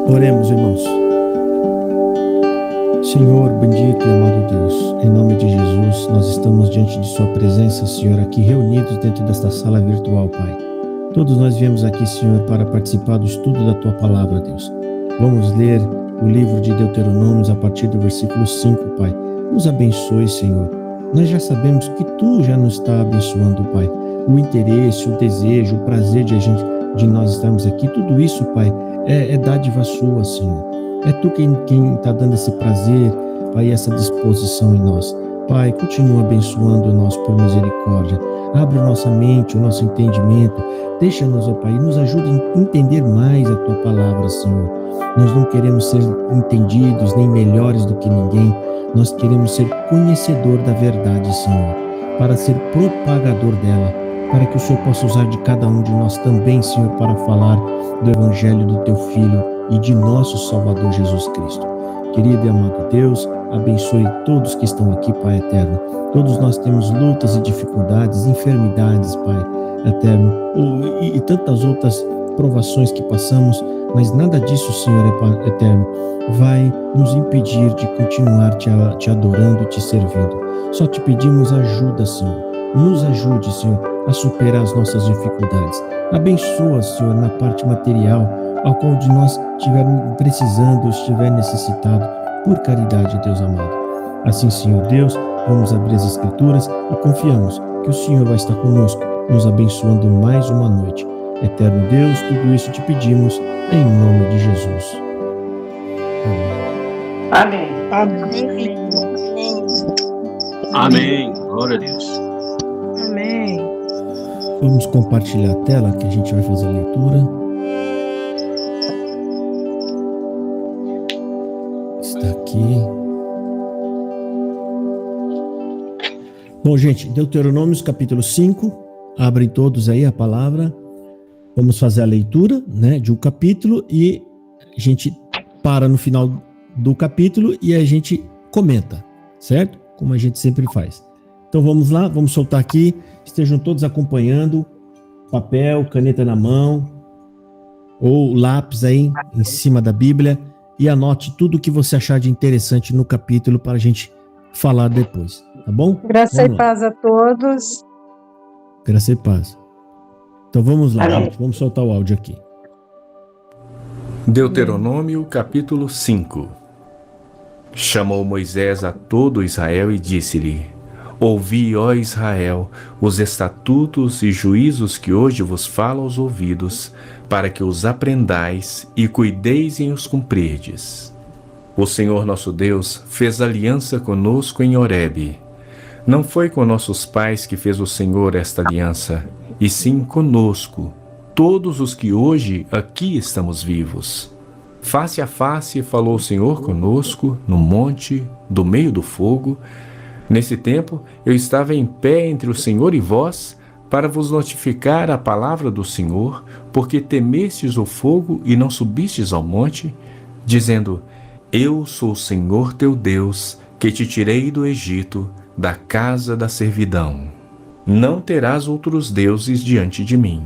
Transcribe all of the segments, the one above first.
Oremos, irmãos. Senhor, bendito e amado Deus, em nome de Jesus, nós estamos diante de Sua presença, Senhor, aqui reunidos dentro desta sala virtual, Pai. Todos nós viemos aqui, Senhor, para participar do estudo da Tua palavra, Deus. Vamos ler o livro de Deuteronômios a partir do versículo 5, Pai. Nos abençoe, Senhor. Nós já sabemos que Tu já nos está abençoando, Pai. O interesse, o desejo, o prazer de nós estarmos aqui, tudo isso, Pai, é dádiva Sua, Senhor. É Tu quem está dando esse prazer, Pai, essa disposição em nós. Pai, continua abençoando nós por misericórdia. Abre nossa mente, o nosso entendimento. Deixa-nos, ó Pai, nos ajude a entender mais a Tua palavra, Senhor. Nós não queremos ser entendidos nem melhores do que ninguém. Nós queremos ser conhecedor da verdade, Senhor, para ser propagador dela, para que o Senhor possa usar de cada um de nós também, Senhor, para falar do Evangelho do Teu Filho e de nosso Salvador Jesus Cristo. Querido e amado Deus, abençoe todos que estão aqui, Pai eterno. Todos nós temos lutas e dificuldades, enfermidades, Pai eterno, e tantas outras provações que passamos, mas nada disso, Senhor eterno, vai nos impedir de continuar te adorando e te servindo. Só te pedimos ajuda, Senhor. Nos ajude, Senhor, a superar as nossas dificuldades. Abençoa, Senhor, na parte material, ao qual de nós estiver precisando, estiver necessitado, por caridade, Deus amado. Assim, Senhor Deus, vamos abrir as Escrituras e confiamos que o Senhor vai estar conosco, nos abençoando mais uma noite. Eterno Deus, tudo isso te pedimos, em nome de Jesus. Amém. Amém. Amém. Glória a Deus. Amém. Vamos compartilhar a tela que a gente vai fazer a leitura. Está aqui. Bom, gente, Deuteronômios capítulo 5. Abrem todos aí a palavra. Vamos fazer a leitura, né, de um capítulo e a gente para no final do capítulo e a gente comenta, certo? Como a gente sempre faz. Então vamos lá, vamos soltar aqui. Estejam todos acompanhando. Papel, caneta na mão ou lápis aí em cima da Bíblia e anote tudo o que você achar de interessante no capítulo para a gente falar depois, tá bom? Graça e paz a todos. Graça e paz. Então vamos lá, Amém. gente, vamos soltar o áudio aqui. Deuteronômio capítulo 5. Chamou Moisés a todo Israel e disse-lhe: Ouvi, ó Israel, os estatutos e juízos que hoje vos falo aos ouvidos, para que os aprendais e cuideis em os cumprirdes. O Senhor nosso Deus fez aliança conosco em Horebe. Não foi com nossos pais que fez o Senhor esta aliança, e sim conosco, todos os que hoje aqui estamos vivos. Face a face falou o Senhor conosco no monte, do meio do fogo. Nesse tempo eu estava em pé entre o Senhor e vós, para vos notificar a palavra do Senhor, porque temestes o fogo e não subistes ao monte, dizendo: Eu sou o Senhor teu Deus, que te tirei do Egito, da casa da servidão. Não terás outros deuses diante de mim.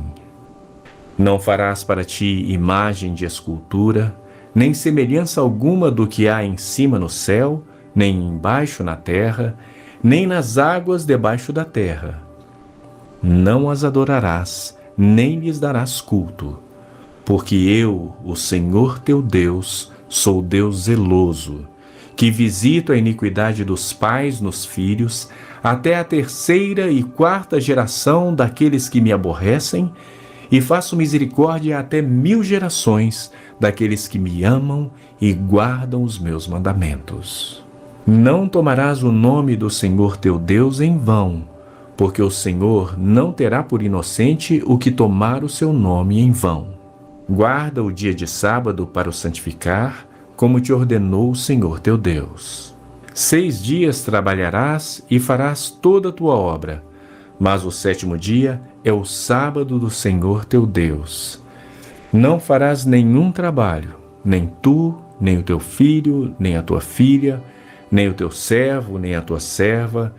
Não farás para ti imagem de escultura, nem semelhança alguma do que há em cima no céu, nem embaixo na terra, nem nas águas debaixo da terra. Não as adorarás, nem lhes darás culto, porque eu, o Senhor teu Deus, sou Deus zeloso, que visito a iniquidade dos pais nos filhos, até a 3ª e 4ª geração daqueles que me aborrecem, e faço misericórdia até 1000 gerações daqueles que me amam e guardam os meus mandamentos. Não tomarás o nome do Senhor teu Deus em vão, porque o Senhor não terá por inocente o que tomar o seu nome em vão. Guarda o dia de sábado para o santificar, como te ordenou o Senhor teu Deus. 6 dias trabalharás e farás toda a tua obra, mas o 7º dia é o sábado do Senhor teu Deus. Não farás nenhum trabalho, nem tu, nem o teu filho, nem a tua filha, nem o teu servo, nem a tua serva,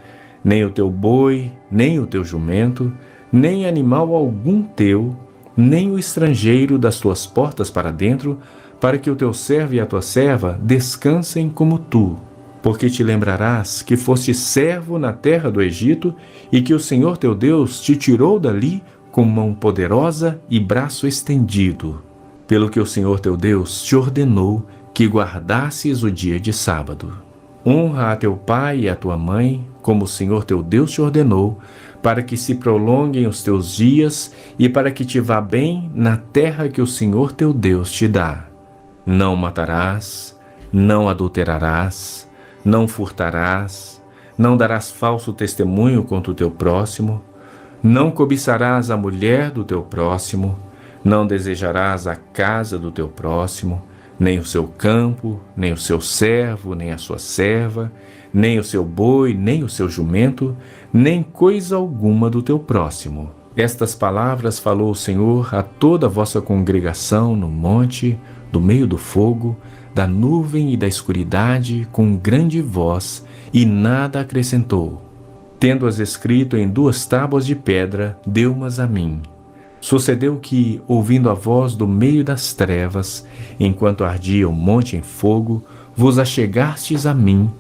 nem o teu boi, nem o teu jumento, nem animal algum teu, nem o estrangeiro das tuas portas para dentro, para que o teu servo e a tua serva descansem como tu. Porque te lembrarás que foste servo na terra do Egito e que o Senhor teu Deus te tirou dali com mão poderosa e braço estendido. Pelo que o Senhor teu Deus te ordenou que guardasses o dia de sábado. Honra a teu pai e a tua mãe, como o Senhor teu Deus te ordenou, para que se prolonguem os teus dias e para que te vá bem na terra que o Senhor teu Deus te dá. Não matarás, não adulterarás, não furtarás, não darás falso testemunho contra o teu próximo, não cobiçarás a mulher do teu próximo, não desejarás a casa do teu próximo, nem o seu campo, nem o seu servo, nem a sua serva, nem o seu boi, nem o seu jumento, nem coisa alguma do teu próximo. Estas palavras falou o Senhor a toda a vossa congregação no monte, do meio do fogo, da nuvem e da escuridade, com grande voz, e nada acrescentou. Tendo-as escrito em 2 tábuas de pedra, deu-mas a mim. Sucedeu que, ouvindo a voz do meio das trevas, enquanto ardia o monte em fogo, vos achegastes a mim,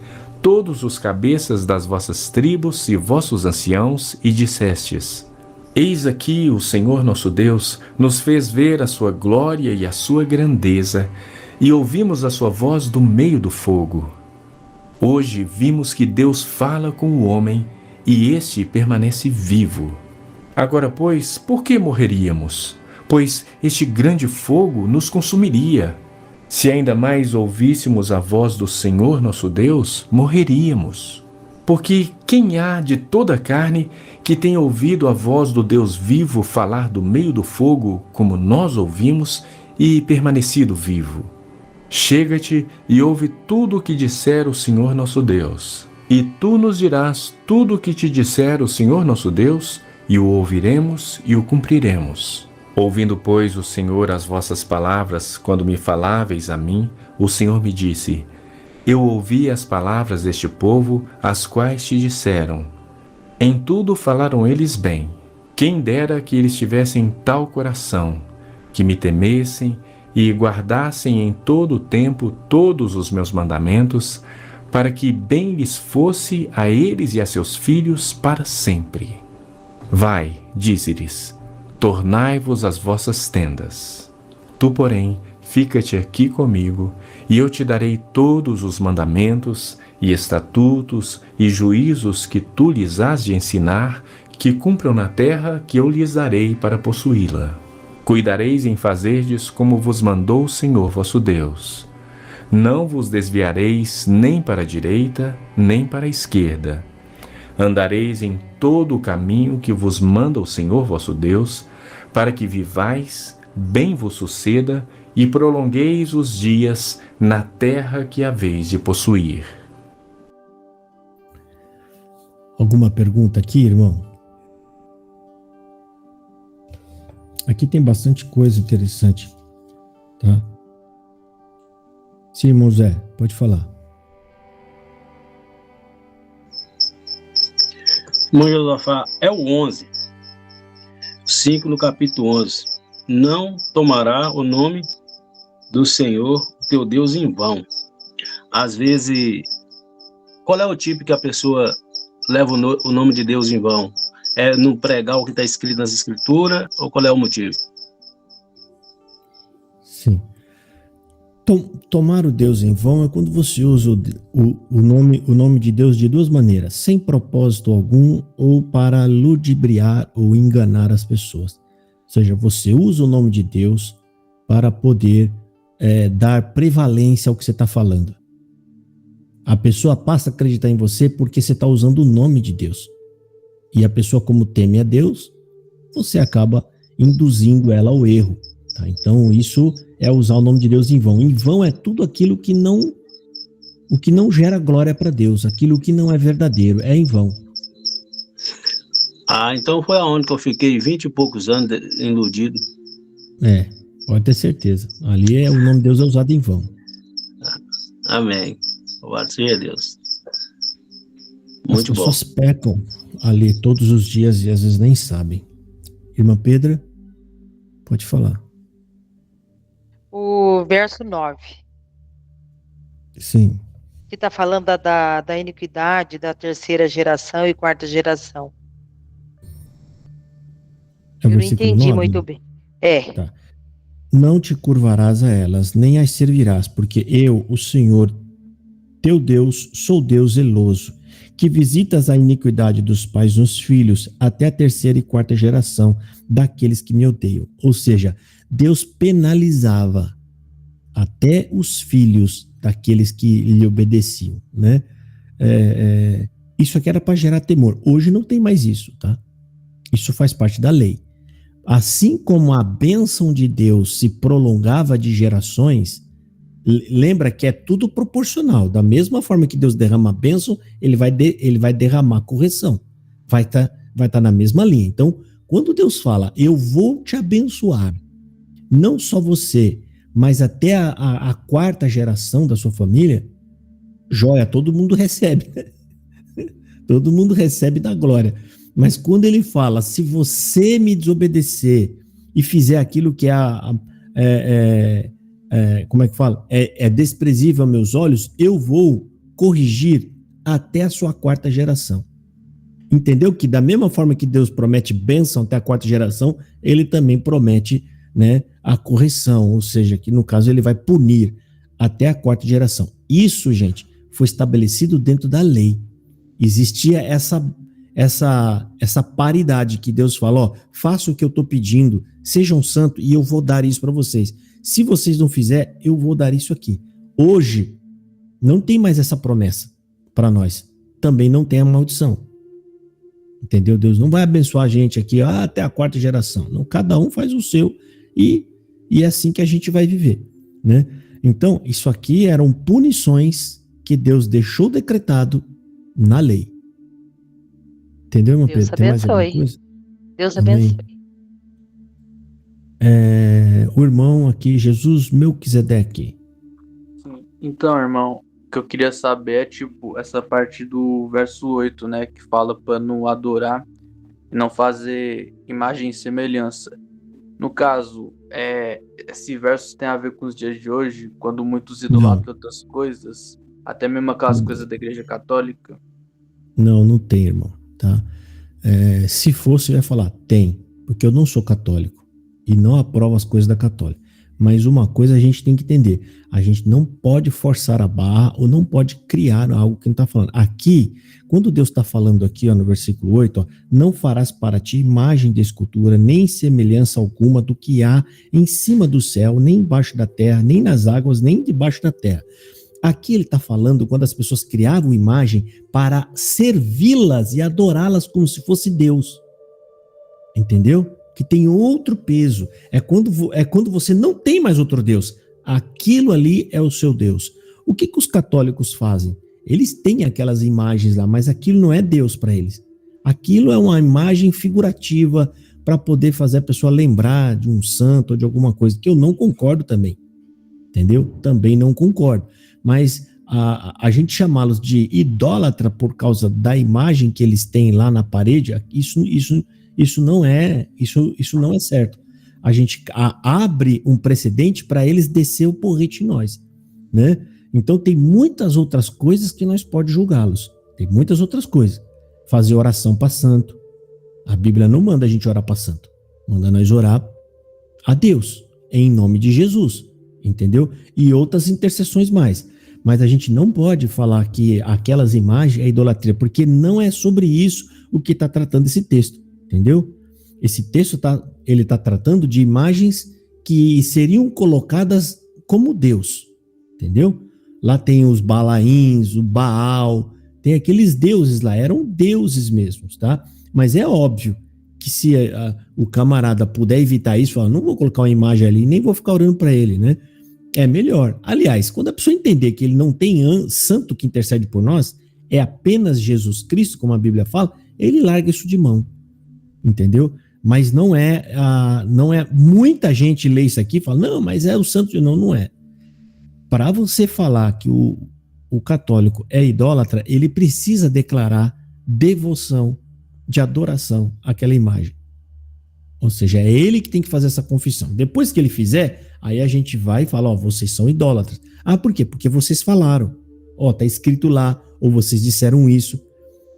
todos os cabeças das vossas tribos e vossos anciãos, e dissestes: Eis aqui o Senhor nosso Deus nos fez ver a sua glória e a sua grandeza, e ouvimos a sua voz do meio do fogo. Hoje vimos que Deus fala com o homem, e este permanece vivo. Agora, pois, por que morreríamos? Pois este grande fogo nos consumiria. Se ainda mais ouvíssemos a voz do Senhor nosso Deus, morreríamos. Porque quem há de toda a carne que tenha ouvido a voz do Deus vivo falar do meio do fogo, como nós ouvimos, e permanecido vivo? Chega-te e ouve tudo o que disser o Senhor nosso Deus. E tu nos dirás tudo o que te disser o Senhor nosso Deus, e o ouviremos e o cumpriremos. Ouvindo, pois, o Senhor as vossas palavras, quando me faláveis a mim, o Senhor me disse: Eu ouvi as palavras deste povo, as quais te disseram. Em tudo falaram eles bem. Quem dera que eles tivessem tal coração, que me temessem e guardassem em todo o tempo todos os meus mandamentos, para que bem lhes fosse a eles e a seus filhos para sempre. Vai, dize-lhes, tornai-vos as vossas tendas. Tu, porém, fica-te aqui comigo, e eu te darei todos os mandamentos, e estatutos, e juízos que tu lhes hás de ensinar, que cumpram na terra que eu lhes darei para possuí-la. Cuidareis em fazerdes como vos mandou o Senhor vosso Deus. Não vos desviareis nem para a direita, nem para a esquerda. Andareis em todo o caminho que vos manda o Senhor vosso Deus, para que vivais, bem vos suceda, e prolongueis os dias na terra que haveis de possuir. Alguma pergunta aqui, irmão? Aqui tem bastante coisa interessante, tá? Sim, irmão Zé, pode falar. Irmão Josafá, é o 11, 5 no capítulo 11. Não tomará o nome do Senhor, teu Deus, em vão. Às vezes, qual é o tipo que a pessoa leva o nome de Deus em vão? É não pregar o que está escrito nas Escrituras, ou qual é o motivo? Sim. Tomar o Deus em vão é quando você usa o nome de Deus de duas maneiras, sem propósito algum ou para ludibriar ou enganar as pessoas. Ou seja, você usa o nome de Deus para poder dar prevalência ao que você está falando. A pessoa passa a acreditar em você porque você está usando o nome de Deus. E a pessoa, como teme a Deus, você acaba induzindo ela ao erro. Tá? Então, isso é usar o nome de Deus em vão. Em vão é tudo aquilo que não gera glória para Deus, aquilo que não é verdadeiro, é em vão. Então foi aonde que eu fiquei 20 e poucos anos iludido. Pode ter certeza. Ali o nome de Deus é usado em vão. Amém. Louvado seja Deus. Muito bom. As pessoas pecam ali todos os dias e às vezes nem sabem. Irmã Pedra, pode falar. O o verso 9, Sim. que está falando da iniquidade da terceira geração e quarta geração. É o Eu não versículo entendi 9. muito bem. É, Tá. Não te curvarás a elas, nem as servirás, porque eu, o Senhor, teu Deus, sou Deus zeloso, que visitas a iniquidade dos pais nos filhos, até a terceira e quarta geração daqueles que me odeiam. Ou seja, Deus penalizava até os filhos daqueles que lhe obedeciam, né? Isso aqui era para gerar temor. Hoje não tem mais isso, tá? Isso faz parte da lei. Assim como a bênção de Deus se prolongava de gerações, lembra que é tudo proporcional. Da mesma forma que Deus derrama a bênção, ele vai derramar correção. Vai tá na mesma linha. Então, quando Deus fala, eu vou te abençoar, não só você, mas até a quarta geração da sua família, joia, todo mundo recebe. Todo mundo recebe da glória. Mas quando ele fala, se você me desobedecer e fizer aquilo que como é que fala? É desprezível aos meus olhos, eu vou corrigir até a sua quarta geração. Entendeu? Que da mesma forma que Deus promete bênção até a quarta geração, ele também promete, né, a correção, ou seja, que no caso ele vai punir até a quarta geração. Isso, gente, foi estabelecido dentro da lei. Existia essa paridade que Deus fala, ó, faça o que eu estou pedindo, sejam santos e eu vou dar isso para vocês. Se vocês não fizerem, eu vou dar isso aqui. Hoje, não tem mais essa promessa para nós. Também não tem a maldição. Entendeu? Deus não vai abençoar a gente aqui até a quarta geração. Não, cada um faz o seu e é assim que a gente vai viver, né? Então, isso aqui eram punições que Deus deixou decretado na lei. Entendeu, meu Deus Pedro? Tem mais alguma abençoe. coisa? Deus Amém. abençoe. O irmão aqui, Jesus Melquisedeque. Sim. Então, irmão, o que eu queria saber é, tipo, essa parte do verso 8, né, que fala para não adorar e não fazer imagem e semelhança. No caso, esse verso tem a ver com os dias de hoje, quando muitos idolatram outras coisas, até mesmo aquelas coisas da Igreja Católica. Não tem, irmão, tá? Se fosse, eu ia falar, tem, porque eu não sou católico e não aprovo as coisas da católica. Mas uma coisa a gente tem que entender, a gente não pode forçar a barra ou não pode criar algo que não está falando. Aqui, quando Deus está falando aqui, ó, no versículo 8, ó, não farás para ti imagem de escultura, nem semelhança alguma do que há em cima do céu, nem embaixo da terra, nem nas águas, nem debaixo da terra. Aqui ele está falando quando as pessoas criavam imagem para servi-las e adorá-las como se fosse Deus. Entendeu? Que tem outro peso. É quando você não tem mais outro Deus. Aquilo ali é o seu Deus. O que os católicos fazem? Eles têm aquelas imagens lá, mas aquilo não é Deus para eles. Aquilo é uma imagem figurativa para poder fazer a pessoa lembrar de um santo ou de alguma coisa, que eu não concordo também. Entendeu? Também não concordo. Mas a gente chamá-los de idólatra por causa da imagem que eles têm lá na parede, isso não é certo. A gente abre um precedente para eles descer o porrete em nós, né? Então tem muitas outras coisas que nós podemos julgá-los. Tem muitas outras coisas. Fazer oração para santo. A Bíblia não manda a gente orar para santo. Manda nós orar a Deus, em nome de Jesus. Entendeu? E outras intercessões mais. Mas a gente não pode falar que aquelas imagens é idolatria, porque não é sobre isso o que está tratando esse texto. Entendeu? Esse texto ele está tratando de imagens que seriam colocadas como Deus. Entendeu? Lá tem os Balaíns, o Baal, tem aqueles deuses lá, eram deuses mesmos, tá? Mas é óbvio que se o camarada puder evitar isso, fala, não vou colocar uma imagem ali, nem vou ficar orando para ele, né? É melhor. Aliás, quando a pessoa entender que ele não tem santo que intercede por nós, é apenas Jesus Cristo, como a Bíblia fala, ele larga isso de mão. Entendeu? Mas não é muita gente lê isso aqui e fala, não, mas é o santo. Não é. Para você falar que o católico é idólatra, ele precisa declarar devoção, de adoração àquela imagem. Ou seja, é ele que tem que fazer essa confissão. Depois que ele fizer, aí a gente vai e fala, ó, vocês são idólatras. Ah, por quê? Porque vocês falaram. Ó, tá escrito lá, ou vocês disseram isso.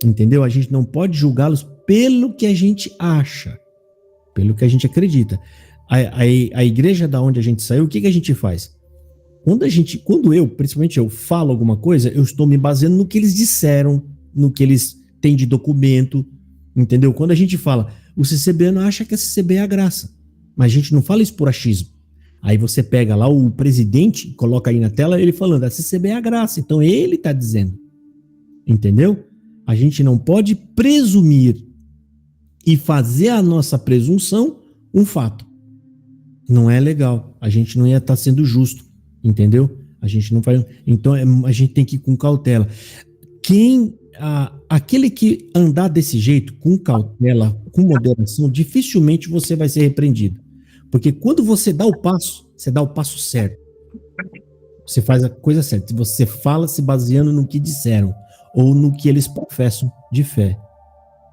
Entendeu? A gente não pode julgá-los pelo que a gente acha, pelo que a gente acredita. A igreja da onde a gente saiu, o que a gente faz? Quando eu, principalmente eu, falo alguma coisa, eu estou me baseando no que eles disseram, no que eles têm de documento, entendeu? Quando a gente fala, o CCBano acha que a CCB é a graça, mas a gente não fala isso por achismo. Aí você pega lá o presidente, coloca aí na tela, ele falando, a CCB é a graça, então ele está dizendo, entendeu? A gente não pode presumir e fazer a nossa presunção um fato. Não é legal, a gente não ia estar sendo justo, entendeu? A gente não faz. Então a gente tem que ir com cautela. Aquele que andar desse jeito, com cautela, com moderação, dificilmente você vai ser repreendido. Porque quando você dá o passo certo. Você faz a coisa certa. Você fala se baseando no que disseram ou no que eles professam de fé.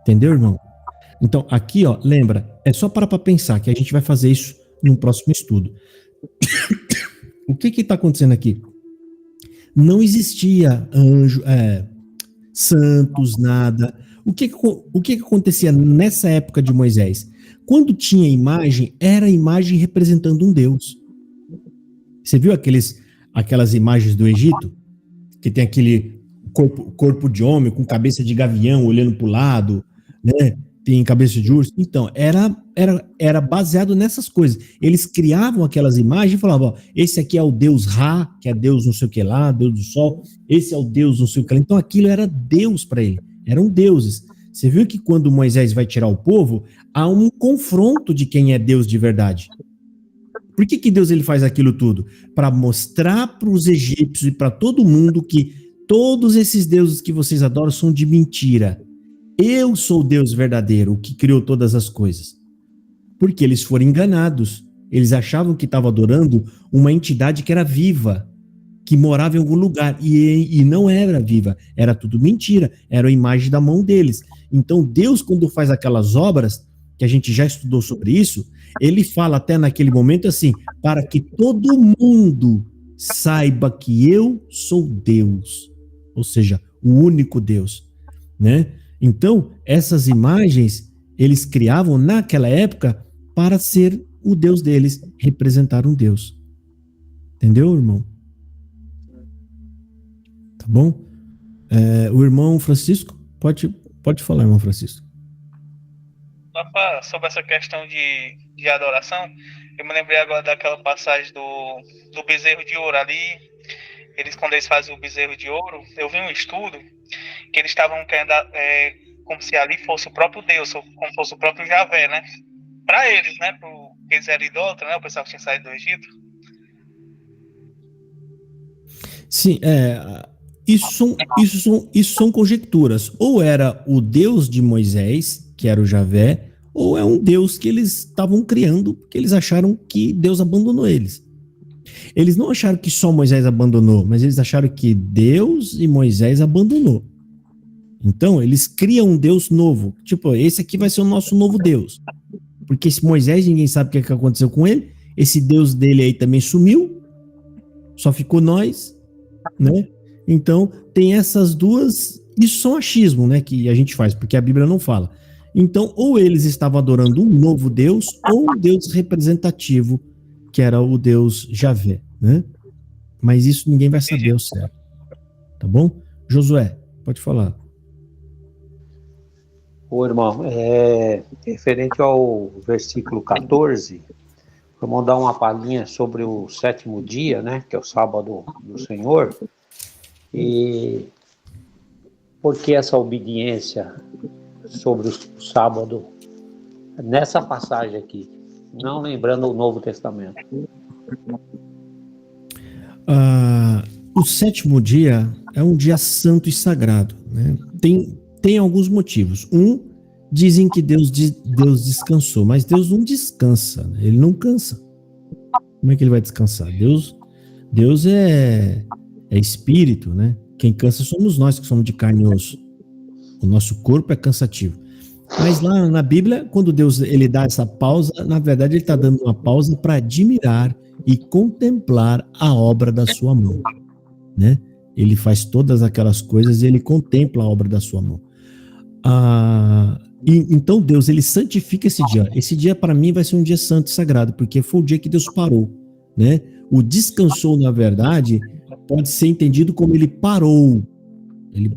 Entendeu, irmão? Então, aqui, ó, lembra, é só parar para pensar que a gente vai fazer isso num próximo estudo. O que está acontecendo aqui? Não existia anjo, santos, nada. O que acontecia nessa época de Moisés? Quando tinha imagem, era a imagem representando um Deus. Você viu aquelas imagens do Egito? Que tem aquele corpo de homem com cabeça de gavião olhando para o lado, né? Tem cabeça de urso. Então, era baseado nessas coisas. Eles criavam aquelas imagens e falavam, ó, esse aqui é o Deus Ra, que é Deus não sei o que lá, Deus do sol, esse é o Deus não sei o que lá. Então, aquilo era Deus para ele, eram deuses. Você viu que quando Moisés vai tirar o povo, há um confronto de quem é Deus de verdade. Por que Deus ele faz aquilo tudo? Para mostrar para os egípcios e para todo mundo que todos esses deuses que vocês adoram são de mentira. Eu sou o Deus verdadeiro, o que criou todas as coisas. Porque eles foram enganados. Eles achavam que estavam adorando uma entidade que era viva, que morava em algum lugar. E não era viva. Era tudo mentira. Era a imagem da mão deles. Então Deus, quando faz aquelas obras, que a gente já estudou sobre isso, ele fala até naquele momento assim, para que todo mundo saiba que eu sou Deus. Ou seja, o único Deus, né? Então, essas imagens, eles criavam naquela época para ser o Deus deles, representar um Deus. Entendeu, irmão? Tá bom? O irmão Francisco, pode falar, irmão Francisco. Sobre essa questão de adoração, eu me lembrei agora daquela passagem do bezerro de ouro ali. Quando eles fazem o bezerro de ouro, eu vi um estudo que eles estavam querendo, como se ali fosse o próprio Deus, como fosse o próprio Javé, né? Para eles, né? Porque eles eram idólatras, né? O pessoal que tinha saído do Egito. Sim, isso são conjecturas. Ou era o Deus de Moisés, que era o Javé, ou é um Deus que eles estavam criando, porque eles acharam que Deus abandonou eles. Eles não acharam que só Moisés abandonou, mas eles acharam que Deus e Moisés abandonou. Então, eles criam um Deus novo. Tipo, esse aqui vai ser o nosso novo Deus. Porque esse Moisés, ninguém sabe o que aconteceu com ele. Esse Deus dele aí também sumiu. Só ficou nós, né? Então, tem essas duas... Isso são achismo, né? Que a gente faz, porque a Bíblia não fala. Então, ou eles estavam adorando um novo Deus, ou um Deus representativo, que era o Deus Javé, né? Mas isso ninguém vai saber ao certo. Tá bom? Josué, pode falar. Ô, irmão, referente ao versículo 14, vamos dar uma palhinha sobre o sétimo dia, né? Que é o sábado do Senhor. E por que essa obediência sobre o sábado nessa passagem aqui? Não lembrando o Novo Testamento. O sétimo dia é um dia santo e sagrado, né? Tem alguns motivos. Dizem que Deus descansou, mas Deus não descansa, né? Ele não cansa. Como é que ele vai descansar? Deus é espírito, né? Quem cansa somos nós, que somos de carne e osso. O nosso corpo é cansativo. Mas lá na Bíblia, quando Deus ele dá essa pausa, na verdade ele está dando uma pausa para admirar e contemplar a obra da sua mão, né? Ele faz todas aquelas coisas e ele contempla a obra da sua mão. Então Deus, ele santifica esse dia. Esse dia para mim vai ser um dia santo e sagrado, porque foi o dia que Deus parou, né? O descansou, na verdade, pode ser entendido como ele parou.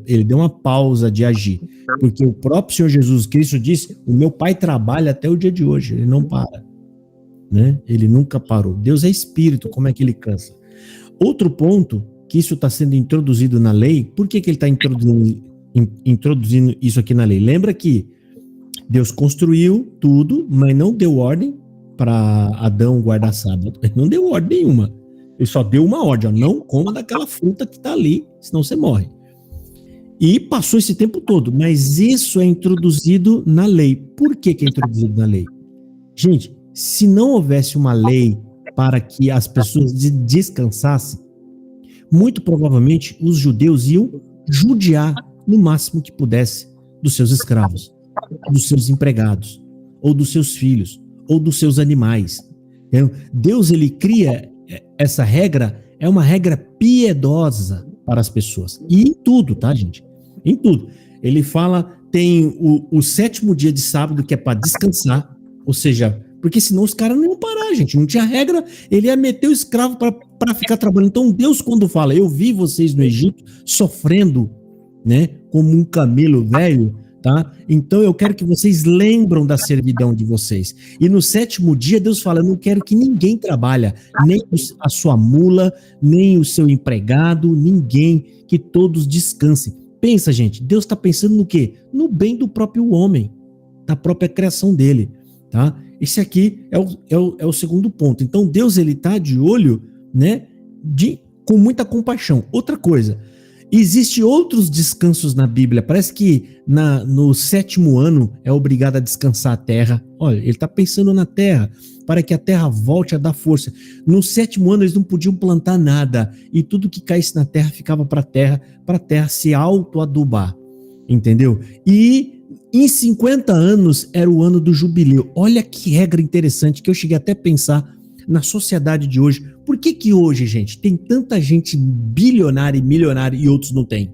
Ele deu uma pausa de agir, porque o próprio Senhor Jesus Cristo disse: o meu Pai trabalha até o dia de hoje, ele não para, né? Ele nunca parou. Deus é espírito, como é que ele cansa? Outro ponto, que isso está sendo introduzido na lei, por que ele está introduzindo isso aqui na lei? Lembra que Deus construiu tudo, mas não deu ordem para Adão guardar sábado. Ele não deu ordem nenhuma. Ele só deu uma ordem: ó, não coma daquela fruta que está ali, senão você morre. E passou esse tempo todo, mas isso é introduzido na lei. Por que é introduzido na lei? Gente, se não houvesse uma lei para que as pessoas descansassem, muito provavelmente os judeus iam judiar no máximo que pudesse dos seus escravos, dos seus empregados, ou dos seus filhos, ou dos seus animais. Deus, ele cria essa regra, é uma regra piedosa para as pessoas. E em tudo, tá, gente? Em tudo. Ele fala, tem o sétimo dia de sábado, que é para descansar, ou seja, porque senão os caras não iam parar, gente. Não tinha regra, ele ia meter o escravo para ficar trabalhando. Então Deus, quando fala: eu vi vocês no Egito sofrendo, né, como um camelo velho, tá? Então eu quero que vocês lembram da servidão de vocês. E no sétimo dia Deus fala: eu não quero que ninguém trabalhe, nem a sua mula, nem o seu empregado, ninguém, que todos descansem. Pensa, gente, Deus está pensando no quê? No bem do próprio homem, da própria criação dele, tá? Esse aqui é o segundo ponto. Então Deus, ele está de olho, né, com muita compaixão. Outra coisa, existem outros descansos na Bíblia. Parece que no sétimo ano é obrigado a descansar a terra. Olha, ele está pensando na terra, para que a terra volte a dar força. No sétimo ano eles não podiam plantar nada, e tudo que caísse na terra ficava para a terra se auto-adubar, entendeu? E em 50 anos era o ano do jubileu. Olha que regra interessante, que eu cheguei até a pensar na sociedade de hoje. Por que hoje, gente, tem tanta gente bilionária e milionária e outros não têm?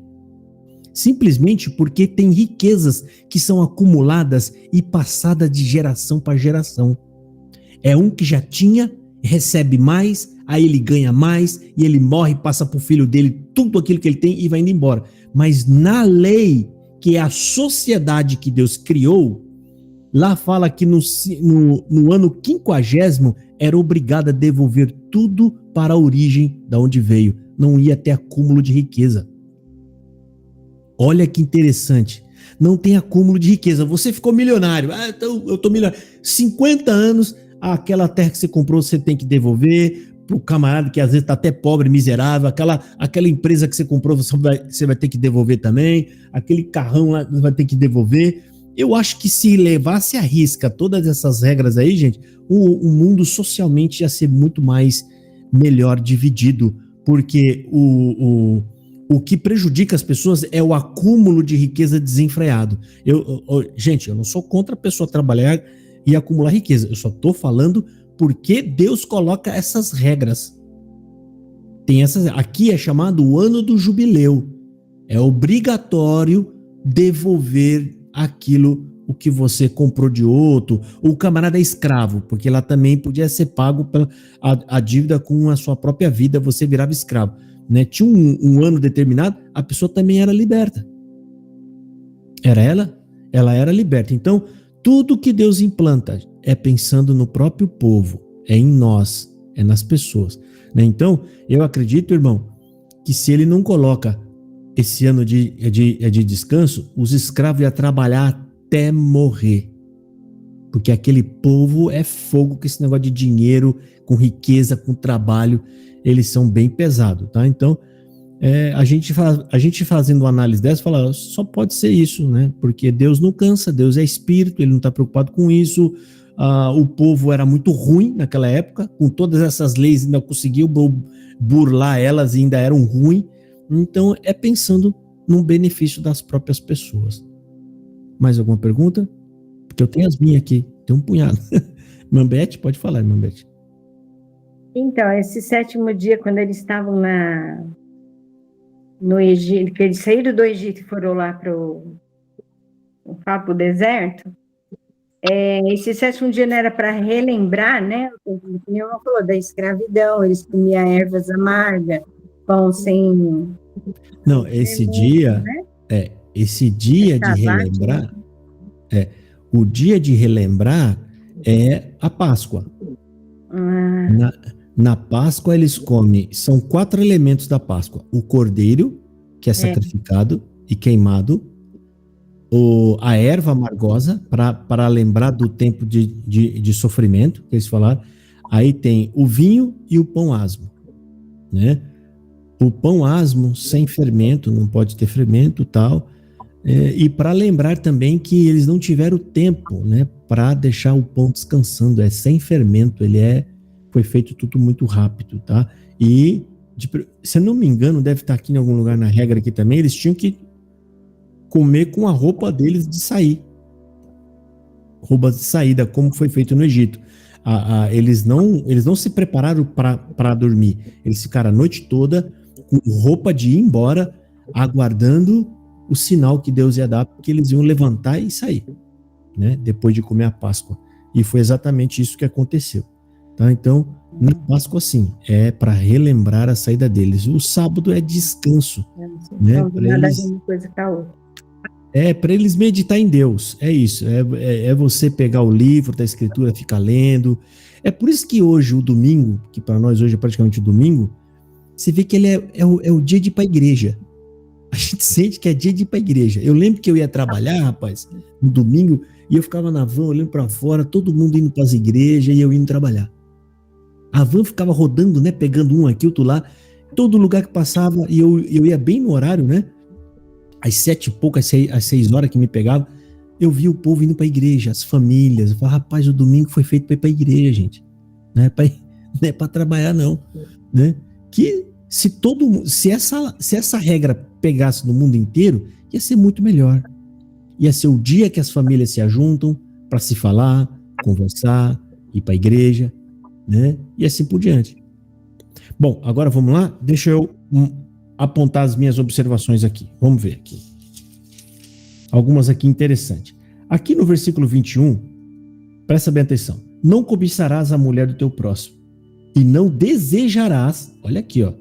Simplesmente porque tem riquezas que são acumuladas e passadas de geração para geração. É um que já tinha, recebe mais, aí ele ganha mais, e ele morre, passa para o filho dele tudo aquilo que ele tem e vai indo embora. Mas na lei, que é a sociedade que Deus criou, lá fala que no ano 50º era obrigado a devolver tudo para a origem da onde veio. Não ia ter acúmulo de riqueza. Olha que interessante. Não tem acúmulo de riqueza. Você ficou milionário. Então eu tô milionário. 50 anos, aquela terra que você comprou você tem que devolver pro camarada que às vezes tá até pobre, miserável. Aquela empresa que você comprou você vai ter que devolver também. Aquele carrão lá você vai ter que devolver. Eu acho que se levasse à risca todas essas regras aí, gente, o mundo socialmente ia ser muito mais melhor dividido, porque o que prejudica as pessoas é o acúmulo de riqueza desenfreado. Gente, eu não sou contra a pessoa trabalhar e acumular riqueza, eu só estou falando porque Deus coloca essas regras. Aqui é chamado o ano do jubileu. É obrigatório devolver aquilo o que você comprou de outro. O camarada é escravo, porque lá também podia ser pago pela a dívida com a sua própria vida, você virava escravo, né? Tinha um ano determinado, a pessoa também era liberta. Ela era liberta. Então, tudo que Deus implanta é pensando no próprio povo, é em nós, é nas pessoas, né? Então, eu acredito, irmão, que se ele não coloca esse ano de descanso, os escravos iam trabalhar até morrer. Porque aquele povo é fogo com esse negócio de dinheiro, com riqueza, com trabalho, eles são bem pesados, tá? Então, a gente fazendo uma análise dessa, fala, só pode ser isso, né? Porque Deus não cansa, Deus é espírito, ele não está preocupado com isso. O povo era muito ruim naquela época, com todas essas leis ainda conseguiu burlar elas e ainda eram ruins. Então, é pensando no benefício das próprias pessoas. Mais alguma pergunta? porque eu tenho as minhas aqui, tem um punhado. Mambete, pode falar, Mambete. Então, esse 7º dia, quando eles estavam no Egito, que eles saíram do Egito e foram lá para o deserto, esse 7º dia não era para relembrar, né? O Senhor falou da escravidão, eles comiam ervas amargas, pão sem... Não, esse dia, né? esse dia de relembrar, o dia de relembrar é a Páscoa. Na Páscoa eles comem, são 4 elementos da Páscoa: o cordeiro, que é sacrificado e queimado, a erva amargosa, para lembrar do tempo de sofrimento, que eles falaram. Aí tem o vinho e o pão asmo, né? O pão asmo sem fermento, não pode ter fermento e tal. E para lembrar também que eles não tiveram tempo, né, para deixar o pão descansando, sem fermento, foi feito tudo muito rápido, tá? E, se eu não me engano, deve estar aqui em algum lugar na regra aqui também, eles tinham que comer com a roupa deles de sair. Roupa de saída, como foi feito no Egito. Eles não se prepararam para dormir. Eles ficaram a noite toda com roupa de ir embora, aguardando o sinal que Deus ia dar, porque eles iam levantar e sair, né? Depois de comer a Páscoa. E foi exatamente isso que aconteceu. Tá? Então, na Páscoa, sim, é para relembrar a saída deles. O sábado é descanso, né? Para eles meditar em Deus. É isso. É você pegar o livro da Escritura, ficar lendo. É por isso que hoje, o domingo, que para nós hoje é praticamente o domingo, você vê que ele é o dia de ir para a igreja. A gente sente que é dia de ir para a igreja. Eu lembro que eu ia trabalhar, rapaz, no domingo, e eu ficava na van olhando para fora, todo mundo indo para as igrejas e eu indo trabalhar. A van ficava rodando, né, pegando um aqui, outro lá, todo lugar que passava, e eu ia bem no horário, né, às 7 e pouco, às 6 horas que me pegava, eu via o povo indo para a igreja, as famílias. Eu falava, rapaz, o domingo foi feito para ir para a igreja, gente. Não é para trabalhar, não. Né? Que se essa regra pegasse no mundo inteiro, ia ser muito melhor. Ia ser o dia que as famílias se ajuntam para se falar, conversar, ir para a igreja, né? E assim por diante. Bom, agora vamos lá? Deixa eu apontar as minhas observações aqui. Vamos ver aqui. Algumas aqui interessantes. Aqui no versículo 21, presta bem atenção. Não cobiçarás a mulher do teu próximo e não desejarás. Olha aqui, ó.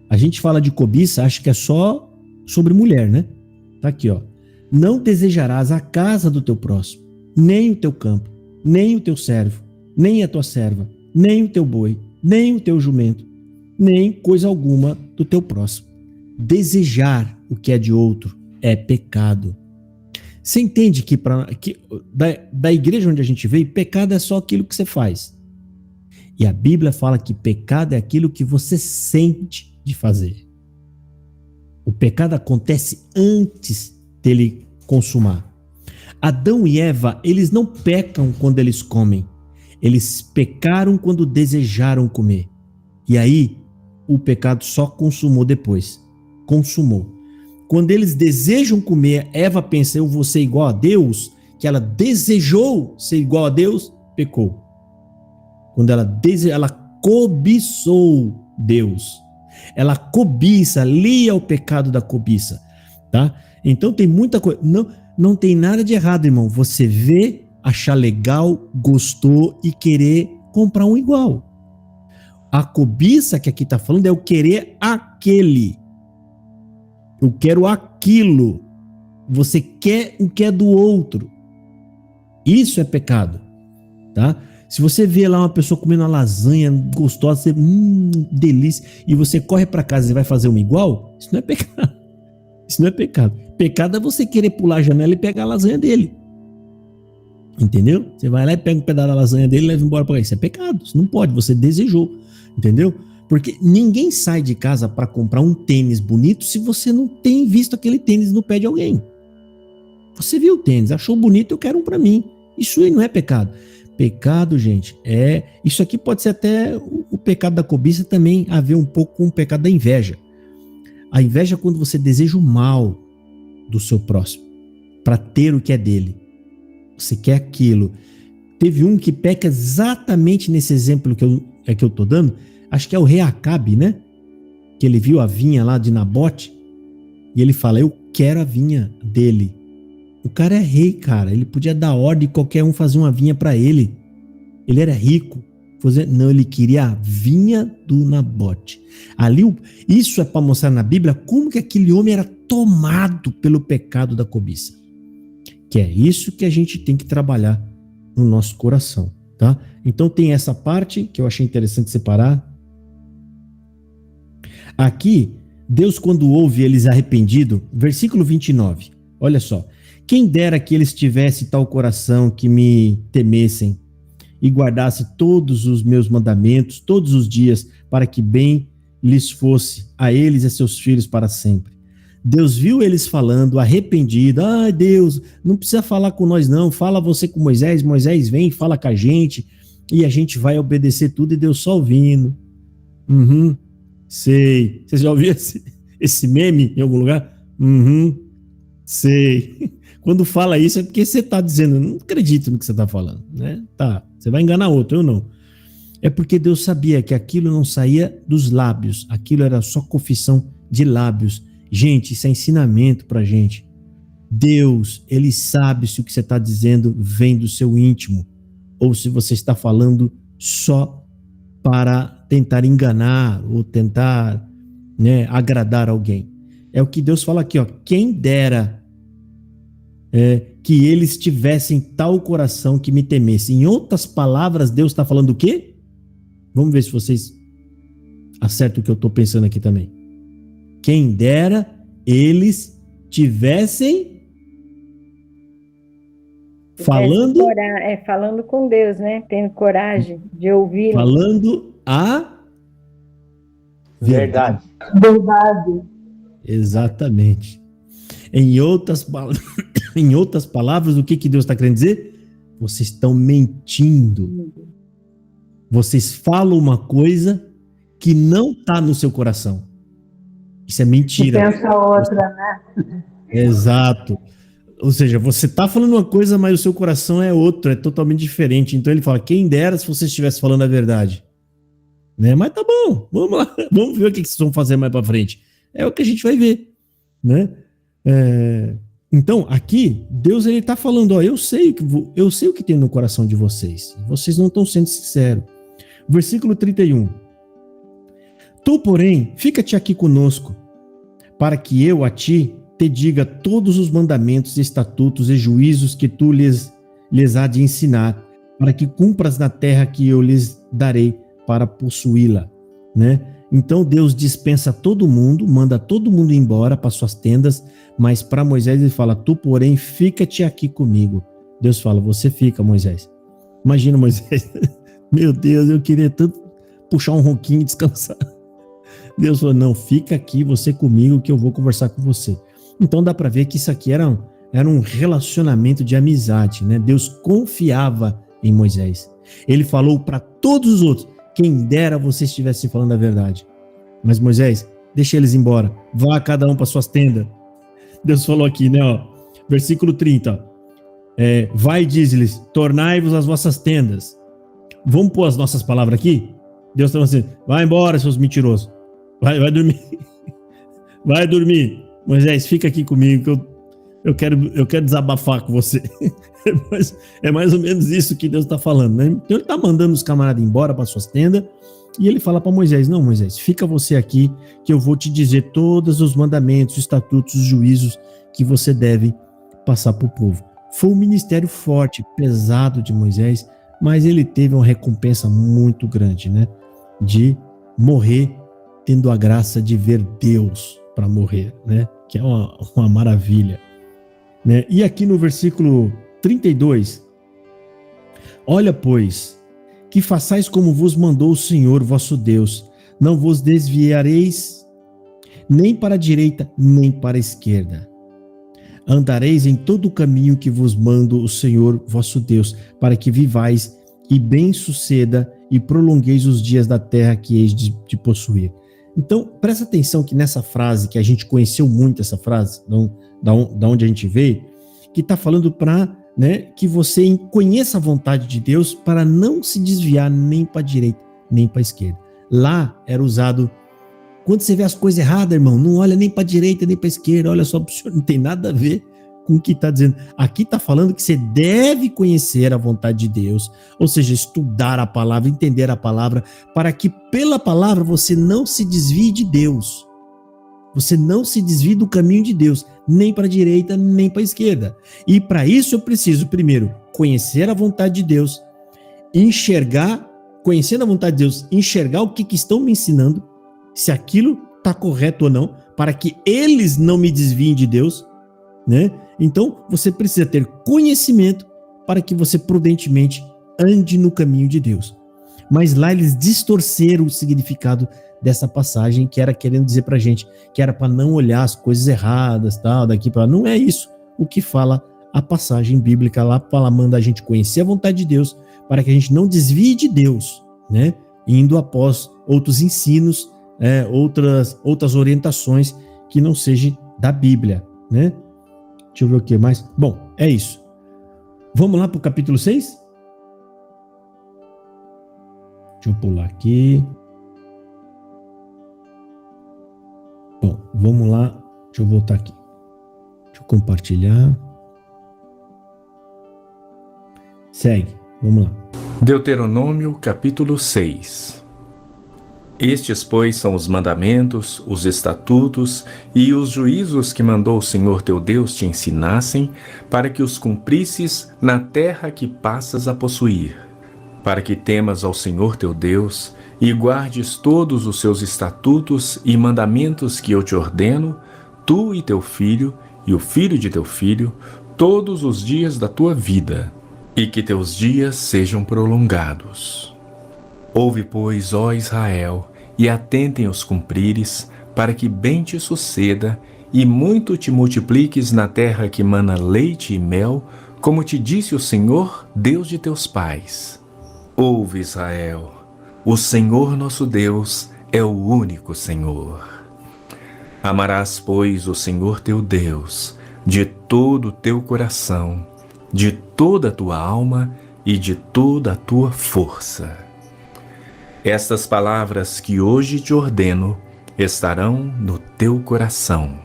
A gente fala de cobiça, acho que é só sobre mulher, né? Tá aqui, ó. Não desejarás a casa do teu próximo, nem o teu campo, nem o teu servo, nem a tua serva, nem o teu boi, nem o teu jumento, nem coisa alguma do teu próximo. Desejar o que é de outro é pecado. Você entende que, da igreja onde a gente veio, pecado é só aquilo que você faz. E a Bíblia fala que pecado é aquilo que você sente de fazer. O pecado acontece antes dele consumar. Adão e Eva, eles não pecam quando eles comem. Eles pecaram quando desejaram comer. E aí, o pecado só consumou depois. Consumou. Quando eles desejam comer, Eva pensa, eu vou ser igual a Deus, que ela desejou ser igual a Deus, pecou. Quando ela cobiçou Deus. Ela cobiça, ali é o pecado da cobiça, tá? Então tem muita coisa, não tem nada de errado, irmão. Você vê, achar legal, gostou e querer comprar um igual. A cobiça que aqui tá falando é eu querer aquele. Eu quero aquilo. Você quer o que é do outro. Isso é pecado, tá? Se você vê lá uma pessoa comendo uma lasanha gostosa, você, delícia, e você corre para casa e vai fazer uma igual, isso não é pecado. Isso não é pecado. Pecado é você querer pular a janela e pegar a lasanha dele. Entendeu? Você vai lá e pega um pedaço da lasanha dele e leva embora para aí. Isso é pecado. Isso não pode. Você desejou. Entendeu? Porque ninguém sai de casa para comprar um tênis bonito se você não tem visto aquele tênis no pé de alguém. Você viu o tênis, achou bonito, eu quero um para mim. Isso aí não é pecado. Pecado, gente, isso aqui pode ser até o pecado da cobiça também a ver um pouco com o pecado da inveja. A inveja é quando você deseja o mal do seu próximo para ter o que é dele. você quer aquilo. Teve um que peca exatamente nesse exemplo que eu tô dando, acho que é o rei Acabe, né? Que ele viu a vinha lá de Nabote e ele fala, eu quero a vinha dele. O cara é rei, cara, ele podia dar ordem e qualquer um fazer uma vinha para ele. Ele era rico. Não, ele queria a vinha do Nabote. Ali, isso é para mostrar na Bíblia como que aquele homem era tomado pelo pecado da cobiça. Que é isso que a gente tem que trabalhar no nosso coração, tá? Então tem essa parte que eu achei interessante separar. Aqui, Deus quando ouve eles arrependidos, versículo 29, olha só. Quem dera que eles tivessem tal coração que me temessem e guardasse todos os meus mandamentos todos os dias, para que bem lhes fosse a eles e a seus filhos para sempre. Deus viu eles falando, arrependido. Ai, Deus, não precisa falar com nós não, fala você com Moisés, Moisés vem, fala com a gente, e a gente vai obedecer tudo, e Deus só ouvindo. Sei. Você já ouviu esse meme em algum lugar? Sei. Quando fala isso é porque você está dizendo, não acredito no que você está falando, né? Tá, você vai enganar outro, eu não. É porque Deus sabia que aquilo não saía dos lábios, aquilo era só confissão de lábios. Gente, isso é ensinamento pra gente. Deus, ele sabe se o que você está dizendo vem do seu íntimo, ou se você está falando só para tentar enganar, ou tentar, né, agradar alguém. É o que Deus fala aqui, ó. Quem dera que eles tivessem tal coração que me temesse. Em outras palavras, Deus está falando o quê? Vamos ver se vocês acertam o que eu estou pensando aqui também. Quem dera eles tivessem falando... falando com Deus, né? Tendo coragem de ouvir. Falando a... Verdade. Exatamente. Em outras palavras, o que Deus está querendo dizer? Vocês estão mentindo. Vocês falam uma coisa que não está no seu coração. Isso é mentira. E pensa outra, né? Exato. Ou seja, você está falando uma coisa, mas o seu coração é outro, é totalmente diferente. Então ele fala, quem dera se você estivesse falando a verdade. Né? Mas tá bom, vamos lá. Vamos ver o que vocês vão fazer mais para frente. É o que a gente vai ver. Né? Então, aqui, Deus ele está falando, ó, eu sei o que tem no coração de vocês. Vocês não estão sendo sinceros. Versículo 31. Tu, porém, fica-te aqui conosco, para que eu a ti te diga todos os mandamentos, estatutos e juízos que tu lhes há de ensinar, para que cumpras na terra que eu lhes darei para possuí-la, né? Então Deus dispensa todo mundo, manda todo mundo embora para suas tendas, mas para Moisés ele fala, tu, porém, fica-te aqui comigo. Deus fala, você fica, Moisés. Imagina Moisés, meu Deus, eu queria tanto puxar um ronquinho e descansar. Deus falou, não, fica aqui você comigo que eu vou conversar com você. Então dá para ver que isso aqui era um relacionamento de amizade, né? Deus confiava em Moisés. Ele falou para todos os outros, quem dera você estivesse falando a verdade. Mas Moisés, deixa eles embora, vá cada um para suas tendas. Deus falou aqui, né? Ó, versículo 30, vai e diz-lhes, tornai-vos as vossas tendas. Vamos pôr as nossas palavras aqui? Deus está falando assim, vai embora, seus mentirosos. Vai dormir. Vai dormir. Moisés, fica aqui comigo que eu quero desabafar com você. É mais ou menos isso que Deus está falando, né? Então ele está mandando os camaradas embora para suas tendas e ele fala para Moisés, não, Moisés, fica você aqui que eu vou te dizer todos os mandamentos, estatutos, juízos que você deve passar para o povo. Foi um ministério forte, pesado de Moisés, mas ele teve uma recompensa muito grande, né? De morrer tendo a graça de ver Deus para morrer, né? Que é uma maravilha, né? E aqui no versículo 32, olha, pois, que façais como vos mandou o Senhor vosso Deus, não vos desviareis nem para a direita, nem para a esquerda. Andareis em todo o caminho que vos manda o Senhor vosso Deus, para que vivais e bem suceda e prolongueis os dias da terra que eis de possuir. Então, presta atenção que nessa frase, que a gente conheceu muito essa frase, da onde a gente veio, que está falando para né, que você conheça a vontade de Deus para não se desviar nem para a direita, nem para a esquerda. Lá era usado, quando você vê as coisas erradas, irmão, não olha nem para a direita, nem para a esquerda, olha só para o senhor, não tem nada a ver com o que está dizendo. Aqui está falando que você deve conhecer a vontade de Deus, ou seja, estudar a palavra, entender a palavra, para que pela palavra você não se desvie de Deus. Você não se desvie do caminho de Deus, nem para a direita, nem para a esquerda. E para isso eu preciso, primeiro, conhecer a vontade de Deus, enxergar, conhecendo a vontade de Deus, enxergar o que estão me ensinando, se aquilo está correto ou não, para que eles não me desviem de Deus, né? Então, você precisa ter conhecimento para que você prudentemente ande no caminho de Deus. Mas lá eles distorceram o significado dessa passagem, que era querendo dizer pra gente que era para não olhar as coisas erradas, tal, daqui para lá. Não é isso o que fala a passagem bíblica lá, ela manda a gente conhecer a vontade de Deus, para que a gente não desvie de Deus, né? Indo após outros ensinos, outras orientações que não sejam da Bíblia, né? Deixa eu ver o que mais. Bom, é isso. Vamos lá para o capítulo 6? Deixa eu pular aqui. Bom, vamos lá. Deixa eu voltar aqui. Deixa eu compartilhar. Segue, vamos lá. Deuteronômio capítulo 6. Estes, pois, são os mandamentos, os estatutos e os juízos que mandou o Senhor teu Deus te ensinassem, para que os cumprisses na terra que passas a possuir, para que temas ao Senhor teu Deus e guardes todos os seus estatutos e mandamentos que eu te ordeno, tu e teu filho e o filho de teu filho, todos os dias da tua vida, e que teus dias sejam prolongados. Ouve, pois, ó Israel, e atentem os cumprires, para que bem te suceda e muito te multipliques na terra que mana leite e mel, como te disse o Senhor, Deus de teus pais. Ouve, Israel, o Senhor nosso Deus é o único Senhor. Amarás, pois, o Senhor teu Deus de todo o teu coração, de toda a tua alma e de toda a tua força. Estas palavras que hoje te ordeno estarão no teu coração.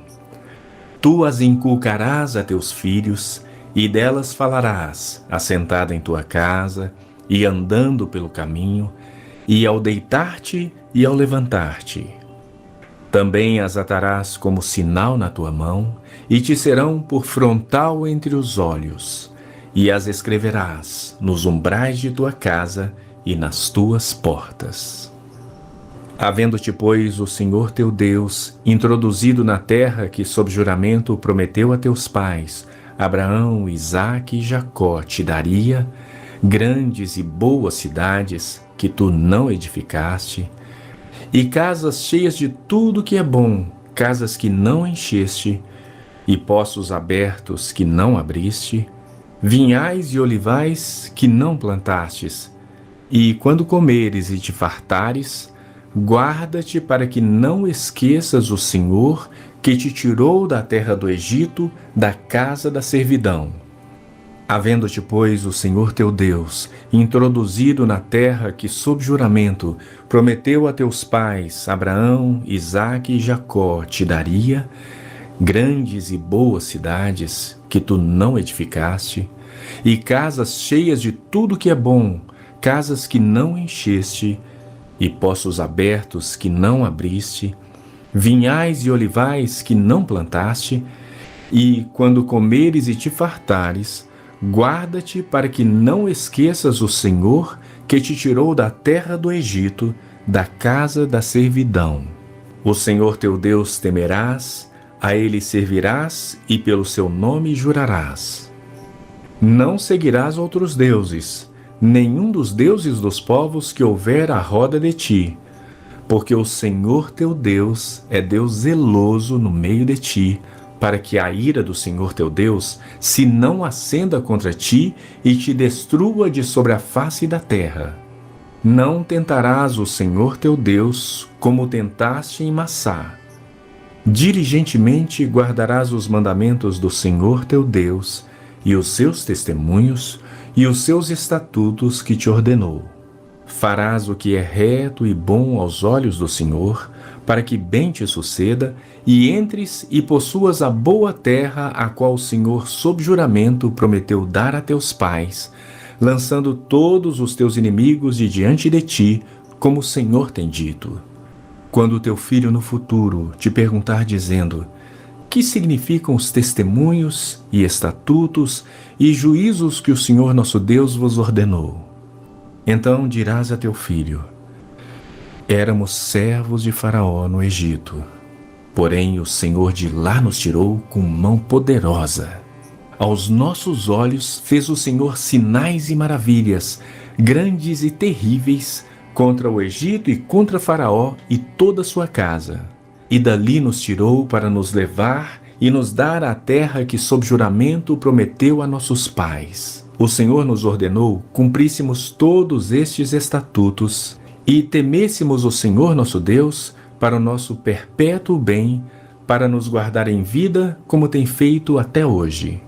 Tu as inculcarás a teus filhos, e delas falarás, assentado em tua casa, e andando pelo caminho, e ao deitar-te e ao levantar-te. Também as atarás como sinal na tua mão, e te serão por frontal entre os olhos, e as escreverás nos umbrais de tua casa e nas tuas portas. Havendo-te, pois, o Senhor teu Deus introduzido na terra que sob juramento prometeu a teus pais, Abraão, Isaque e Jacó, te daria, grandes e boas cidades que tu não edificaste, e casas cheias de tudo que é bom, casas que não encheste, e poços abertos que não abriste, vinhais e olivais que não plantastes, e quando comeres e te fartares, guarda-te para que não esqueças o Senhor que te tirou da terra do Egito, da casa da servidão. Havendo-te, pois, o Senhor teu Deus introduzido na terra que sob juramento prometeu a teus pais, Abraão, Isaque e Jacó, te daria, grandes e boas cidades que tu não edificaste, e casas cheias de tudo que é bom, casas que não encheste, e poços abertos que não abriste, vinhais e olivais que não plantaste, e quando comeres e te fartares, guarda-te para que não esqueças o Senhor que te tirou da terra do Egito, da casa da servidão. O Senhor teu Deus temerás, a ele servirás e pelo seu nome jurarás. Não seguirás outros deuses, nenhum dos deuses dos povos que houver à roda de ti, porque o Senhor teu Deus é Deus zeloso no meio de ti, para que a ira do Senhor teu Deus se não acenda contra ti e te destrua de sobre a face da terra. Não tentarás o Senhor teu Deus como tentaste em Massá. Diligentemente guardarás os mandamentos do Senhor teu Deus, e os seus testemunhos, e os seus estatutos que te ordenou. Farás o que é reto e bom aos olhos do Senhor, para que bem te suceda, e entres e possuas a boa terra, a qual o Senhor, sob juramento, prometeu dar a teus pais, lançando todos os teus inimigos de diante de ti, como o Senhor tem dito. Quando teu filho no futuro te perguntar dizendo: que significam os testemunhos e estatutos e juízos que o Senhor nosso Deus vos ordenou? Então dirás a teu filho: éramos servos de Faraó no Egito, porém o Senhor de lá nos tirou com mão poderosa. Aos nossos olhos fez o Senhor sinais e maravilhas, grandes e terríveis, contra o Egito e contra Faraó e toda a sua casa. E dali nos tirou para nos levar e nos dar a terra que sob juramento prometeu a nossos pais. O Senhor nos ordenou cumpríssemos todos estes estatutos e temêssemos o Senhor nosso Deus para o nosso perpétuo bem, para nos guardar em vida como tem feito até hoje.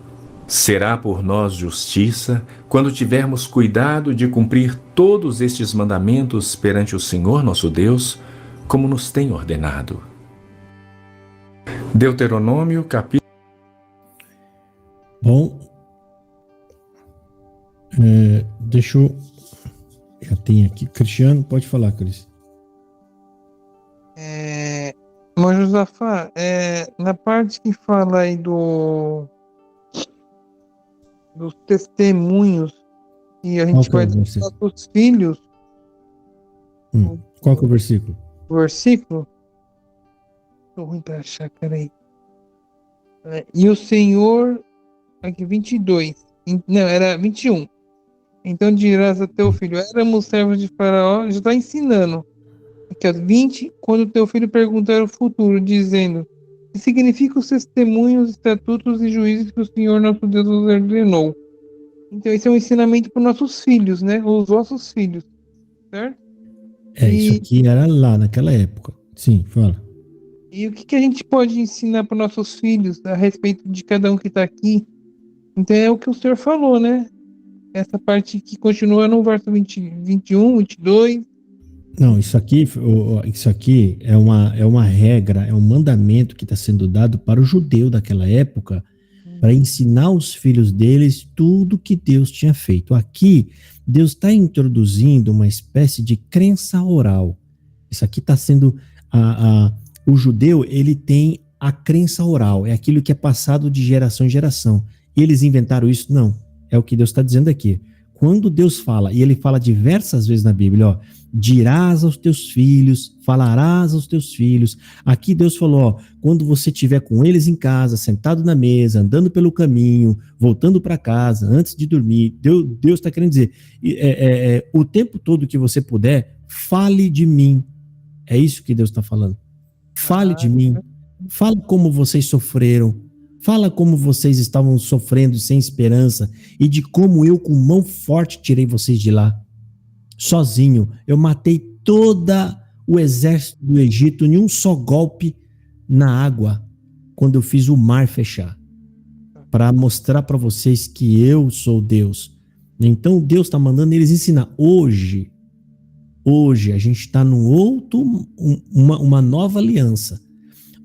Será por nós justiça quando tivermos cuidado de cumprir todos estes mandamentos perante o Senhor nosso Deus, como nos tem ordenado. Deuteronômio, capítulo... Bom, deixa eu... Já tem aqui. Cristiano, pode falar, Cris. Mas, Josafá, na parte que fala aí dos testemunhos que a gente vai dar para os filhos... Qual que é o versículo? O versículo? Tô ruim para achar, peraí. E o Senhor... Aqui, 22. Não, era 21. Então dirás a teu filho: éramos servos de Faraó. Já está ensinando. Aqui, ó, 20. Quando teu filho perguntar o futuro, dizendo: que significa os testemunhos, estatutos e juízes que o Senhor nosso Deus nos ordenou. Então esse é um ensinamento para os nossos filhos, né? Os vossos filhos. Certo? Isso aqui era lá naquela época. Sim, fala. E o que a gente pode ensinar para nossos filhos a respeito de cada um que está aqui? Então é o que o senhor falou, né? Essa parte que continua no verso 21, 22. Não, isso aqui é uma regra, é um mandamento que está sendo dado para o judeu daquela época, para ensinar os filhos deles tudo que Deus tinha feito. Aqui, Deus está introduzindo uma espécie de crença oral. Isso aqui está sendo... O judeu, ele tem a crença oral, é aquilo que é passado de geração em geração. E eles inventaram isso? Não. É o que Deus está dizendo aqui. Quando Deus fala, e ele fala diversas vezes na Bíblia, ó, dirás aos teus filhos, falarás aos teus filhos. Aqui Deus falou, ó, quando você estiver com eles em casa, sentado na mesa, andando pelo caminho, voltando para casa, antes de dormir, Deus está querendo dizer, o tempo todo que você puder, fale de mim. É isso que Deus está falando. Fale de mim. Fala como vocês sofreram. Fala como vocês estavam sofrendo sem esperança e de como eu com mão forte tirei vocês de lá. Sozinho, eu matei todo o exército do Egito em um só golpe na água, quando eu fiz o mar fechar, para mostrar para vocês que eu sou Deus. Então Deus está mandando eles ensinar. Hoje a gente está uma nova aliança.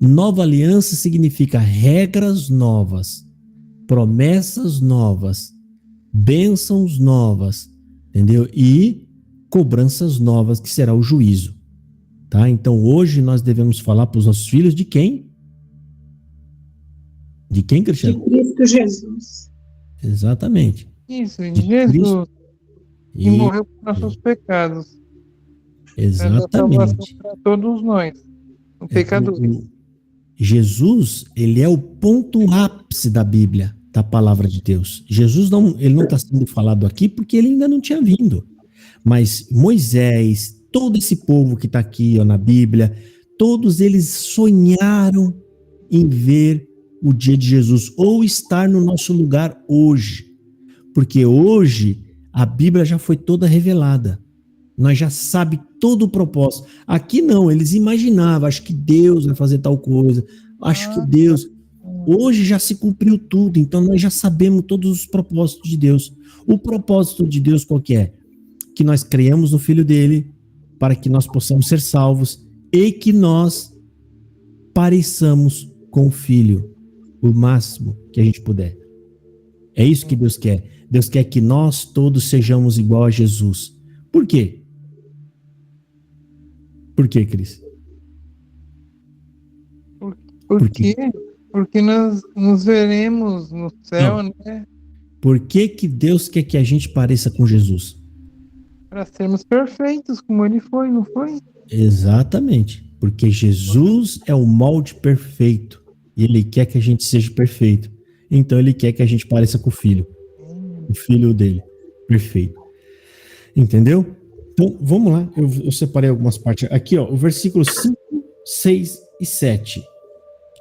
Nova aliança significa regras novas, promessas novas, bênçãos novas, entendeu? E cobranças novas, que será o juízo, tá? Então hoje nós devemos falar para os nossos filhos de quem? De quem, Cristiano? De Cristo Jesus. Exatamente. Isso, de Jesus, que morreu por nossos pecados. Exatamente. Para todos nós, pecadores. Jesus, ele é o ponto ápice da Bíblia, da palavra de Deus. Jesus ele não está sendo falado aqui porque ele ainda não tinha vindo. Mas Moisés, todo esse povo que está aqui na Bíblia, todos eles sonharam em ver o dia de Jesus, ou estar no nosso lugar hoje. Porque hoje a Bíblia já foi toda revelada. Nós já sabemos todo o propósito. Aqui não, eles imaginavam, acho que Deus vai fazer tal coisa, acho que Deus... Hoje já se cumpriu tudo, então nós já sabemos todos os propósitos de Deus. O propósito de Deus qual que é? Que nós creiamos no Filho dele, para que nós possamos ser salvos e que nós pareçamos com o Filho o máximo que a gente puder. É isso que Deus quer. Deus quer que nós todos sejamos igual a Jesus. Por quê? Por quê, Cris? Por quê? Porque nós nos veremos no céu, né? Por que que Deus quer que a gente pareça com Jesus? Para sermos perfeitos, como ele foi, não foi? Exatamente. Porque Jesus é o molde perfeito. E ele quer que a gente seja perfeito. Então ele quer que a gente pareça com o Filho. O Filho dele. Perfeito. Entendeu? Então, vamos lá. Eu separei algumas partes. Aqui, ó, o versículo 5, 6 e 7.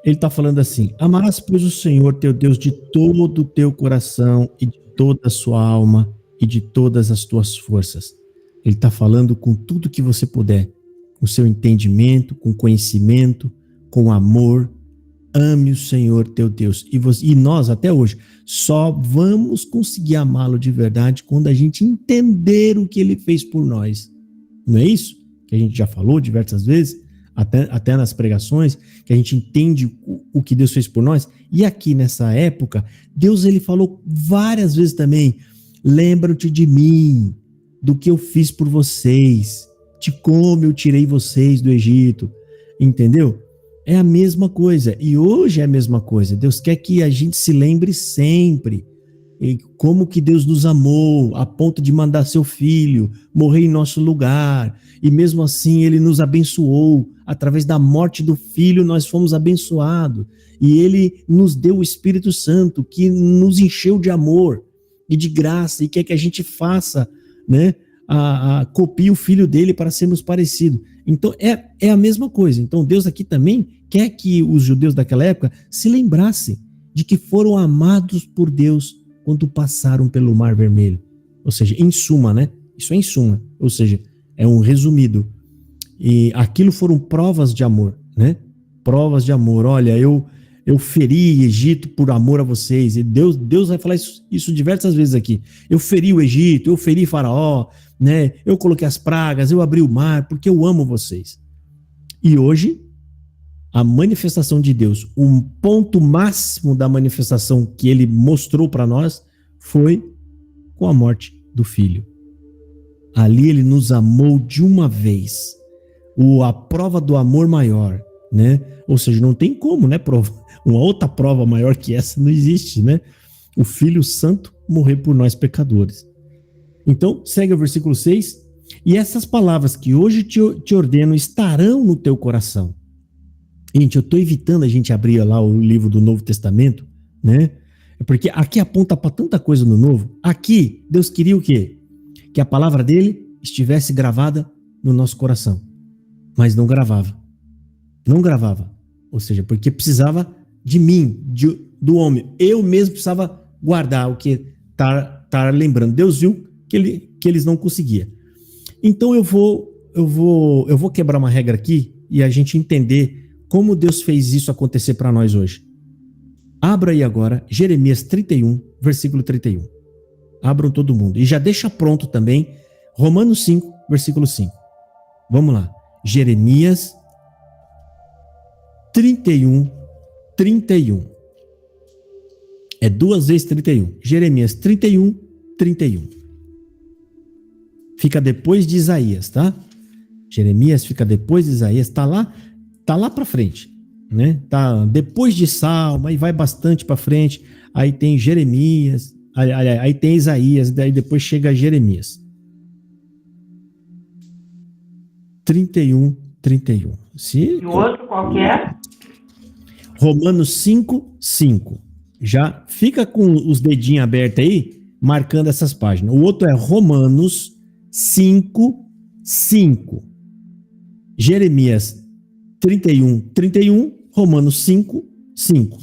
Ele está falando assim: amarás, pois, o Senhor teu Deus de todo o teu coração e de toda a sua alma e de todas as tuas forças. Ele está falando com tudo que você puder, com seu entendimento, com conhecimento, com amor. Ame o Senhor teu Deus. E nós, até hoje, só vamos conseguir amá-lo de verdade quando a gente entender o que ele fez por nós. Não é isso? Que a gente já falou diversas vezes, até nas pregações, que a gente entende o que Deus fez por nós. E aqui nessa época, Deus ele falou várias vezes também: lembra-te de mim, do que eu fiz por vocês, de como eu tirei vocês do Egito. Entendeu? É a mesma coisa, e hoje é a mesma coisa. Deus quer que a gente se lembre sempre e como que Deus nos amou, a ponto de mandar seu Filho morrer em nosso lugar, e mesmo assim ele nos abençoou. Através da morte do Filho nós fomos abençoados, e ele nos deu o Espírito Santo, que nos encheu de amor e de graça, e quer que a gente faça, né, copie o Filho dele para sermos parecidos. Então é a mesma coisa. Então Deus aqui também quer que os judeus daquela época se lembrassem de que foram amados por Deus quando passaram pelo Mar Vermelho. Ou seja, em suma, né? Isso é em suma. Ou seja, é um resumido. E aquilo foram provas de amor, né? Provas de amor. Olha, eu feri Egito por amor a vocês. E Deus vai falar isso diversas vezes aqui. Eu feri o Egito, eu feri Faraó, né? Eu coloquei as pragas, eu abri o mar, porque eu amo vocês. E hoje, a manifestação de Deus, um ponto máximo da manifestação que ele mostrou para nós foi com a morte do Filho. Ali ele nos amou de uma vez. A prova do amor maior, né? Ou seja, não tem como, né? Uma outra prova maior que essa não existe, né? O Filho Santo morrer por nós pecadores. Então, segue o versículo 6. E essas palavras que hoje te ordeno estarão no teu coração. Gente, eu estou evitando a gente abrir lá o livro do Novo Testamento, né? Porque aqui aponta para tanta coisa no Novo. Aqui, Deus queria o quê? Que a palavra dele estivesse gravada no nosso coração. Mas não gravava. Não gravava. Ou seja, porque precisava de mim, do homem. Eu mesmo precisava guardar o que tá lembrando. Deus viu que eles não conseguiam. Então eu vou quebrar uma regra aqui e a gente entender como Deus fez isso acontecer para nós hoje. Abra aí agora Jeremias 31, versículo 31. Abram todo mundo. E já deixa pronto também Romanos 5, versículo 5. Vamos lá. Jeremias 31, 31. É 2 vezes 31. Jeremias 31, 31. Fica depois de Isaías, tá? Jeremias fica depois de Isaías, tá lá para frente, né? Tá depois de Salmo, aí vai bastante para frente, aí tem Jeremias, aí tem Isaías, daí depois chega Jeremias. 31, 31. E o outro qual que é? Romanos 5, 5. Já fica com os dedinhos abertos aí, marcando essas páginas. O outro é Romanos 5, 5. Jeremias 31, 31. Romanos 5, 5.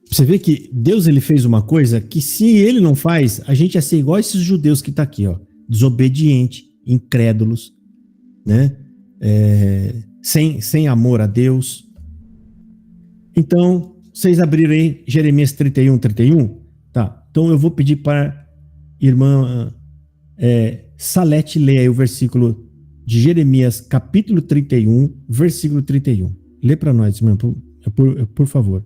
Você vê que Deus ele fez uma coisa que se ele não faz, a gente ia ser igual a esses judeus que tá aqui, ó, desobediente, incrédulos, né? sem amor a Deus. Então, vocês abrirem aí Jeremias 31, 31? Tá, então eu vou pedir para a irmã Salete ler aí o versículo de Jeremias, capítulo 31, versículo 31. Lê para nós, irmã, por favor.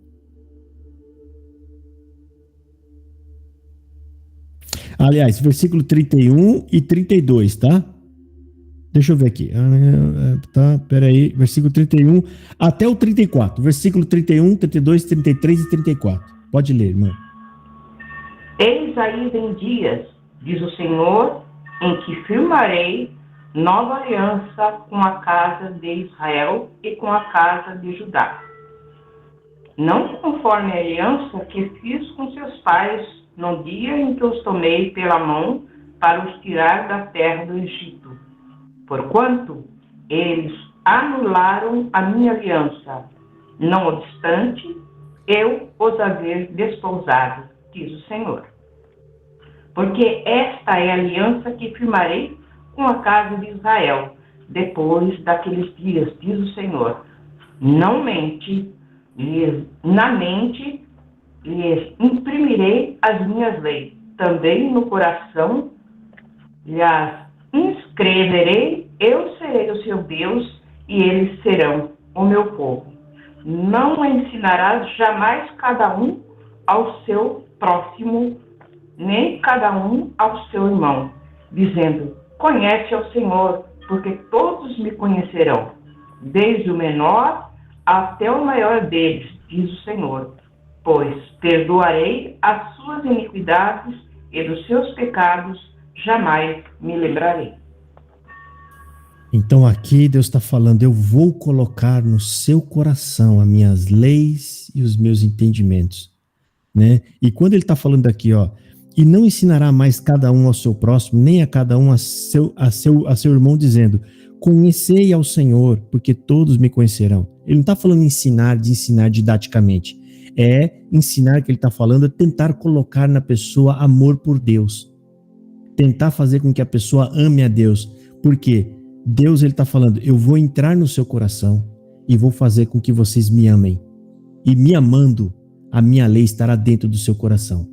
Aliás, versículo 31 e 32, tá? Deixa eu ver aqui. Tá, peraí. Versículo 31 até o 34. Versículo 31, 32, 33 e 34. Pode ler, irmão. Eis aí vem dias, diz o Senhor, em que firmarei nova aliança com a casa de Israel e com a casa de Judá. Não conforme a aliança que fiz com seus pais no dia em que os tomei pela mão para os tirar da terra do Egito. Porquanto eles anularam a minha aliança, não obstante eu os haver despousado, diz o Senhor. Porque esta é a aliança que firmarei com a casa de Israel, depois daqueles dias, diz o Senhor. Na mente lhes imprimirei as minhas leis, também no coração lhes inscreverei, eu serei o seu Deus e eles serão o meu povo. Não ensinarás jamais cada um ao seu próximo, nem cada um ao seu irmão, dizendo, conhece ao Senhor, porque todos me conhecerão, desde o menor até o maior deles, diz o Senhor. Pois perdoarei as suas iniquidades e dos seus pecados jamais me lembrarei. Então aqui Deus está falando, eu vou colocar no seu coração as minhas leis e os meus entendimentos, né? E quando ele está falando aqui, ó, e não ensinará mais cada um ao seu próximo, nem a cada um a seu irmão, dizendo, conhecei ao Senhor, porque todos me conhecerão. Ele não está falando de ensinar didaticamente. É ensinar que ele está falando, é tentar colocar na pessoa amor por Deus. Tentar fazer com que a pessoa ame a Deus. Porque Deus, ele está falando, eu vou entrar no seu coração e vou fazer com que vocês me amem. E me amando, a minha lei estará dentro do seu coração.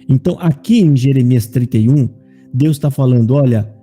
Então, aqui em Jeremias 31, Deus está falando, olha,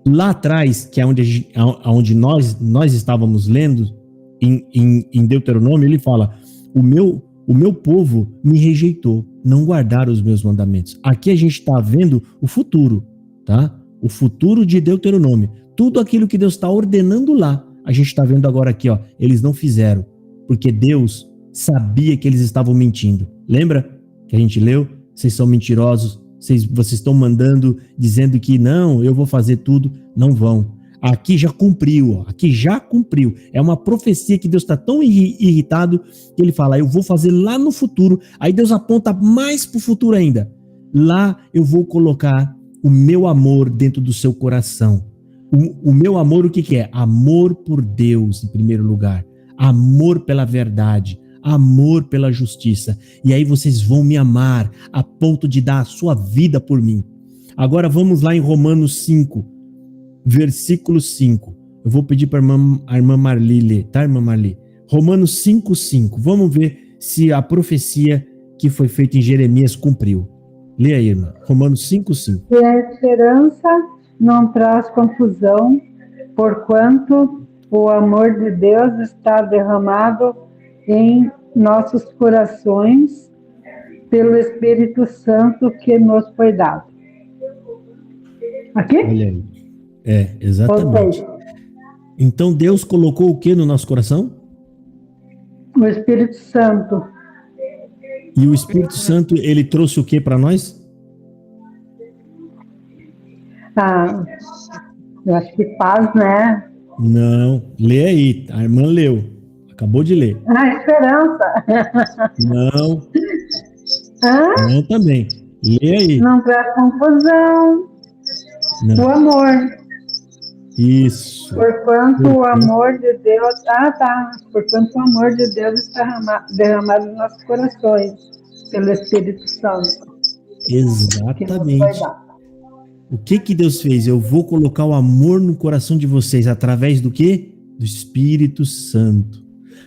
lá atrás, que é onde nós estávamos lendo, em Deuteronômio, ele fala, o meu povo me rejeitou, não guardaram os meus mandamentos. Aqui a gente está vendo o futuro, tá? O futuro de Deuteronômio. Tudo aquilo que Deus está ordenando lá, a gente está vendo agora aqui, ó. Eles não fizeram, porque Deus sabia que eles estavam mentindo. Lembra que a gente leu? Vocês são mentirosos, vocês estão mandando, dizendo que não, eu vou fazer tudo. Não vão. Aqui já cumpriu, ó. Aqui já cumpriu. É uma profecia que Deus está tão irritado que ele fala, eu vou fazer lá no futuro. Aí Deus aponta mais para o futuro ainda. Lá eu vou colocar o meu amor dentro do seu coração. O meu amor, o que é? Amor por Deus, em primeiro lugar. Amor pela verdade. Amor pela justiça. E aí vocês vão me amar a ponto de dar a sua vida por mim. Agora vamos lá em Romanos 5. Versículo 5. Eu vou pedir para a irmã Marli ler, tá, irmã Marli? Romanos 5:5. Vamos ver se a profecia que foi feita em Jeremias cumpriu. Lê aí, irmã. Romanos 5:5. E a esperança não traz confusão, porquanto o amor de Deus está derramado em nossos corações pelo Espírito Santo que nos foi dado. Aqui? Olha aí. Exatamente. Então Deus colocou o que no nosso coração? O Espírito Santo. E o Espírito Santo, ele trouxe o que para nós? Eu acho que paz, né? Não, lê aí, a irmã leu, acabou de ler. Esperança. Não. Não também. Lê aí. Não traz confusão. Não. O amor. Isso. Porquanto o amor de Deus... Porquanto o amor de Deus está derramado nos nossos corações pelo Espírito Santo. Exatamente. O que Deus fez? Eu vou colocar o amor no coração de vocês através do quê? Do Espírito Santo.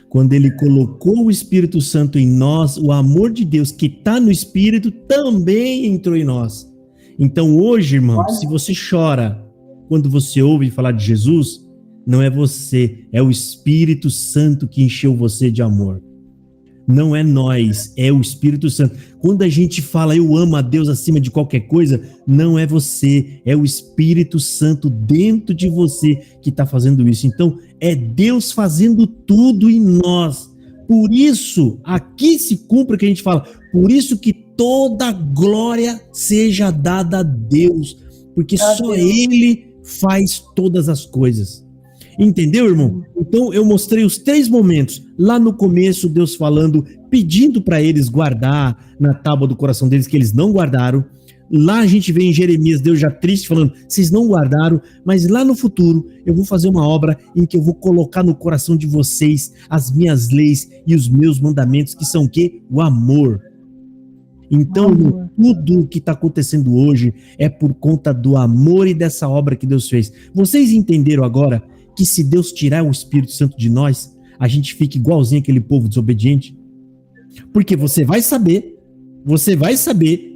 Quando ele colocou o Espírito Santo em nós, o amor de Deus que está no Espírito também entrou em nós. Então hoje, irmão, se você chora quando você ouve falar de Jesus, não é você, é o Espírito Santo que encheu você de amor. Não é nós, é o Espírito Santo. Quando a gente fala, eu amo a Deus acima de qualquer coisa, não é você, é o Espírito Santo dentro de você que está fazendo isso. Então, é Deus fazendo tudo em nós. Por isso, aqui se cumpre o que a gente fala, por isso que toda glória seja dada a Deus, porque só Ele faz todas as coisas. Entendeu, irmão? Então eu mostrei os 3 momentos. Lá no começo, Deus falando, pedindo para eles guardar na tábua do coração deles, que eles não guardaram. Lá a gente vê em Jeremias, Deus já triste, falando, vocês não guardaram, mas lá no futuro eu vou fazer uma obra em que eu vou colocar no coração de vocês as minhas leis e os meus mandamentos, que são o quê? O amor. Então, tudo o que está acontecendo hoje é por conta do amor e dessa obra que Deus fez. Vocês entenderam agora que se Deus tirar o Espírito Santo de nós, a gente fica igualzinho aquele povo desobediente? Porque você vai saber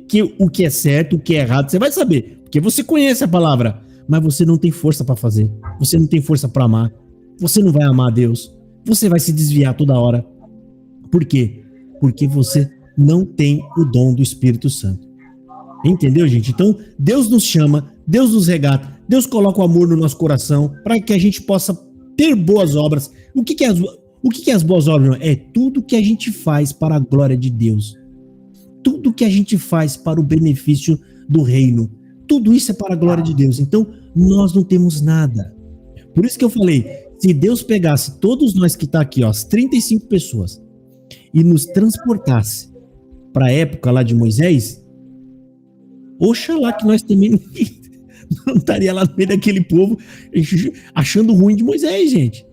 que o que é certo, o que é errado, você vai saber, porque você conhece a palavra, mas você não tem força para fazer, você não tem força para amar, você não vai amar a Deus, você vai se desviar toda hora. Por quê? Porque você não tem o dom do Espírito Santo. Entendeu, gente? Então, Deus nos chama, Deus nos regata, Deus coloca o amor no nosso coração para que a gente possa ter boas obras. O que é as boas obras? É tudo que a gente faz para a glória de Deus. Tudo que a gente faz para o benefício do reino. Tudo isso é para a glória de Deus. Então, nós não temos nada. Por isso que eu falei, se Deus pegasse todos nós que tá aqui, ó, as 35 pessoas, e nos transportasse para a época lá de Moisés, oxalá que nós também não estaria lá no meio daquele povo achando ruim de Moisés, gente.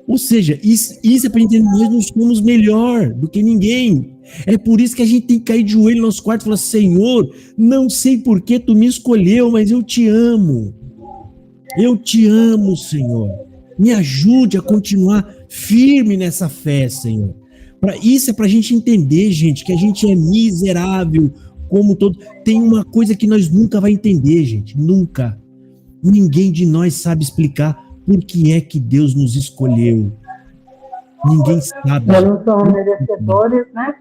Ou seja, isso é para entender, nós não somos melhor do que ninguém. É por isso que a gente tem que cair de joelho no nosso quarto e falar, Senhor, não sei por que tu me escolheu, mas eu te amo. Eu te amo, Senhor. Me ajude a continuar firme nessa fé, Senhor. Isso é para a gente entender, gente, que a gente é miserável, como todo. Tem uma coisa que nós nunca vai entender, gente, nunca. Ninguém de nós sabe explicar por que é que Deus nos escolheu. Ninguém sabe. Nós não somos merecedores, né?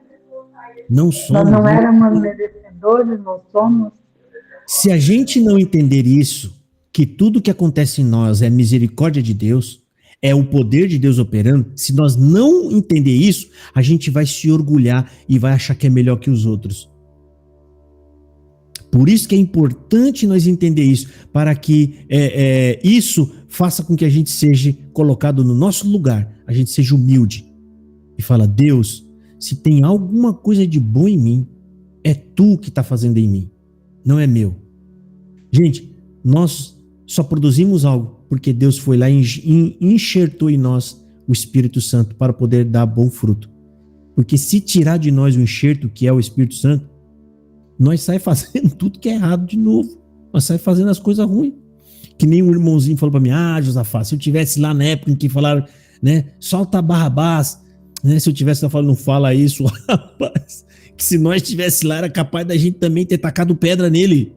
Não somos. Nós não éramos merecedores, não somos. Se a gente não entender isso, que tudo que acontece em nós é misericórdia de Deus, é o poder de Deus operando, se nós não entender isso, a gente vai se orgulhar e vai achar que é melhor que os outros. Por isso que é importante nós entender isso, para que isso faça com que a gente seja colocado no nosso lugar, a gente seja humilde e fala, Deus, se tem alguma coisa de bom em mim, é tu que está fazendo em mim, não é meu. Gente, nós só produzimos algo porque Deus foi lá e enxertou em nós o Espírito Santo para poder dar bom fruto. Porque se tirar de nós o enxerto, que é o Espírito Santo, nós saímos fazendo tudo que é errado de novo. Nós saímos fazendo as coisas ruins. Que nem um irmãozinho falou para mim, Josafá, se eu tivesse lá na época em que falaram, né, solta Barrabás, né, se eu tivesse lá falando, não fala isso, rapaz, que se nós estivesse lá, era capaz da gente também ter tacado pedra nele.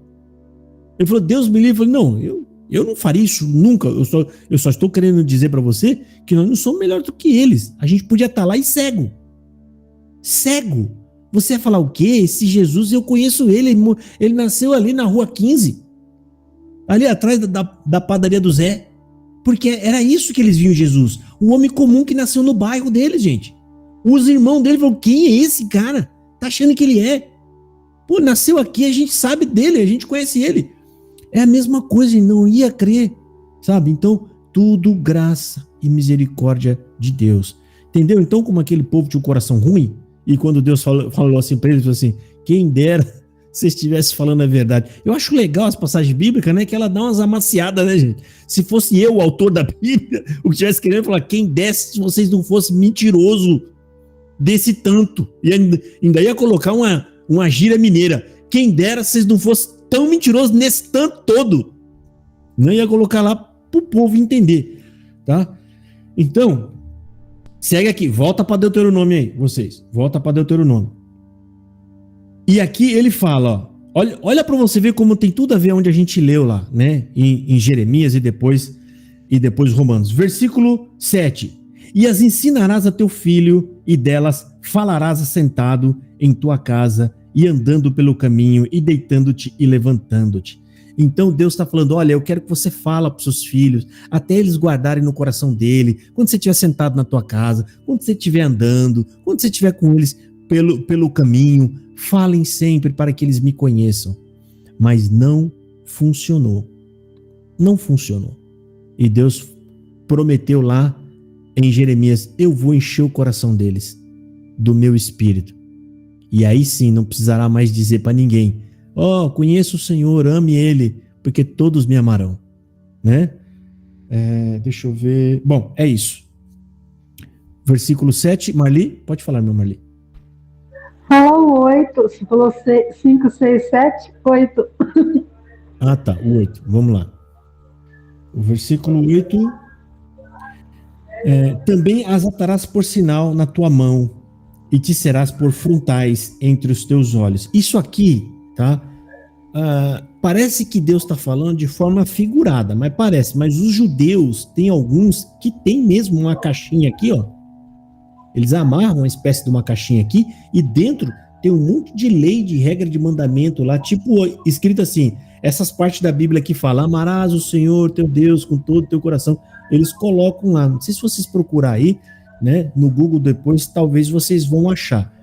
Ele falou, Deus me livre. Eu falei, não, eu não faria isso nunca. Eu só estou querendo dizer para você que nós não somos melhores do que eles. A gente podia estar lá e cego. Cego. Você ia falar o quê? Esse Jesus, eu conheço ele. Ele nasceu ali na rua 15. Ali atrás da padaria do Zé. Porque era isso que eles viam Jesus. O homem comum que nasceu no bairro deles, gente. Os irmãos dele falaram, quem é esse cara? Tá achando que ele é? Pô, nasceu aqui, a gente sabe dele, a gente conhece ele. É a mesma coisa, não ia crer, sabe? Então, tudo graça e misericórdia de Deus. Entendeu? Então, como aquele povo tinha um coração ruim, e quando Deus falou assim para eles, falou assim, quem dera se estivesse falando a verdade. Eu acho legal as passagens bíblicas, né? Que ela dá umas amaciadas, né, gente? Se fosse eu, o autor da Bíblia, o que estivesse querendo falar, quem desse se vocês não fossem mentiroso desse tanto. E ainda ia colocar uma gíria mineira. Quem dera se vocês não fossem tão mentiroso nesse tanto todo. Não ia colocar lá pro povo entender, tá? Então, segue aqui, volta para Deuteronômio aí, vocês. Volta para Deuteronômio. E aqui ele fala, ó, olha para você ver como tem tudo a ver onde a gente leu lá, né? Em Jeremias e depois Romanos. Versículo 7. E as ensinarás a teu filho, e delas falarás assentado em tua casa, e andando pelo caminho, e deitando-te e levantando-te. Então Deus está falando, olha, eu quero que você fala para os seus filhos, até eles guardarem no coração dele, quando você estiver sentado na tua casa, quando você estiver andando, quando você estiver com eles pelo caminho, falem sempre para que eles me conheçam. Mas não funcionou. Não funcionou. E Deus prometeu lá em Jeremias, eu vou encher o coração deles do meu espírito. E aí sim, não precisará mais dizer para ninguém, conheço o Senhor, ame ele, porque todos me amarão, né? Deixa eu ver. Bom, é isso. Versículo 7, Marli, pode falar, meu Marli. Fala o 8, você falou 5, 6, 7, 8. Ah, tá, o 8, vamos lá. O versículo 8, também as atarás por sinal na tua mão, e te serás por frontais entre os teus olhos. Isso aqui, tá? Parece que Deus está falando de forma figurada, mas os judeus tem alguns que tem mesmo uma caixinha aqui, ó. Eles amarram uma espécie de uma caixinha aqui e dentro tem um monte de lei, de regra, de mandamento lá, tipo escrito assim, essas partes da Bíblia que falam, amarás o Senhor teu Deus com todo o teu coração, eles colocam lá. Não sei se vocês procurar aí, né, no Google depois, talvez vocês vão achar.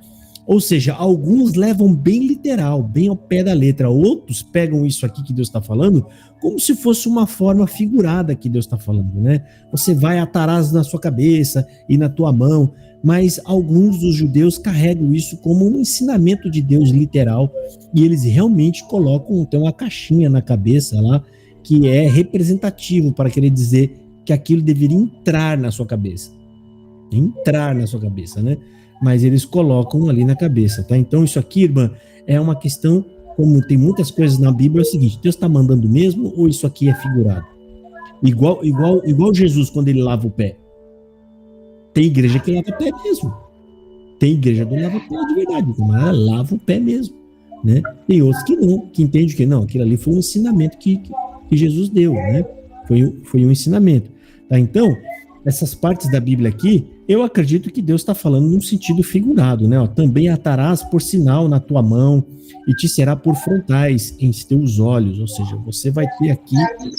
Ou seja, alguns levam bem literal, bem ao pé da letra. Outros pegam isso aqui que Deus está falando como se fosse uma forma figurada que Deus está falando, né? Você vai atarás na sua cabeça e na tua mão. Mas alguns dos judeus carregam isso como um ensinamento de Deus literal e eles realmente colocam, tem uma caixinha na cabeça lá que é representativo para querer dizer que aquilo deveria entrar na sua cabeça. Entrar na sua cabeça, né? Mas eles colocam ali na cabeça, tá? Então isso aqui, irmã, é uma questão, como tem muitas coisas na Bíblia, é o seguinte, Deus está mandando mesmo ou isso aqui é figurado? Igual Jesus quando ele lava o pé. Tem igreja que lava o pé mesmo. Tem igreja que lava o pé de verdade, mas ela lava o pé mesmo, né? Tem outros que não, que entendem que não, aquilo ali foi um ensinamento que Jesus deu, né? Foi um ensinamento, tá? Então, essas partes da Bíblia aqui, eu acredito que Deus está falando num sentido figurado, né? Ó, também atarás por sinal na tua mão e te será por frontais em teus olhos, ou seja, você vai ter aqui,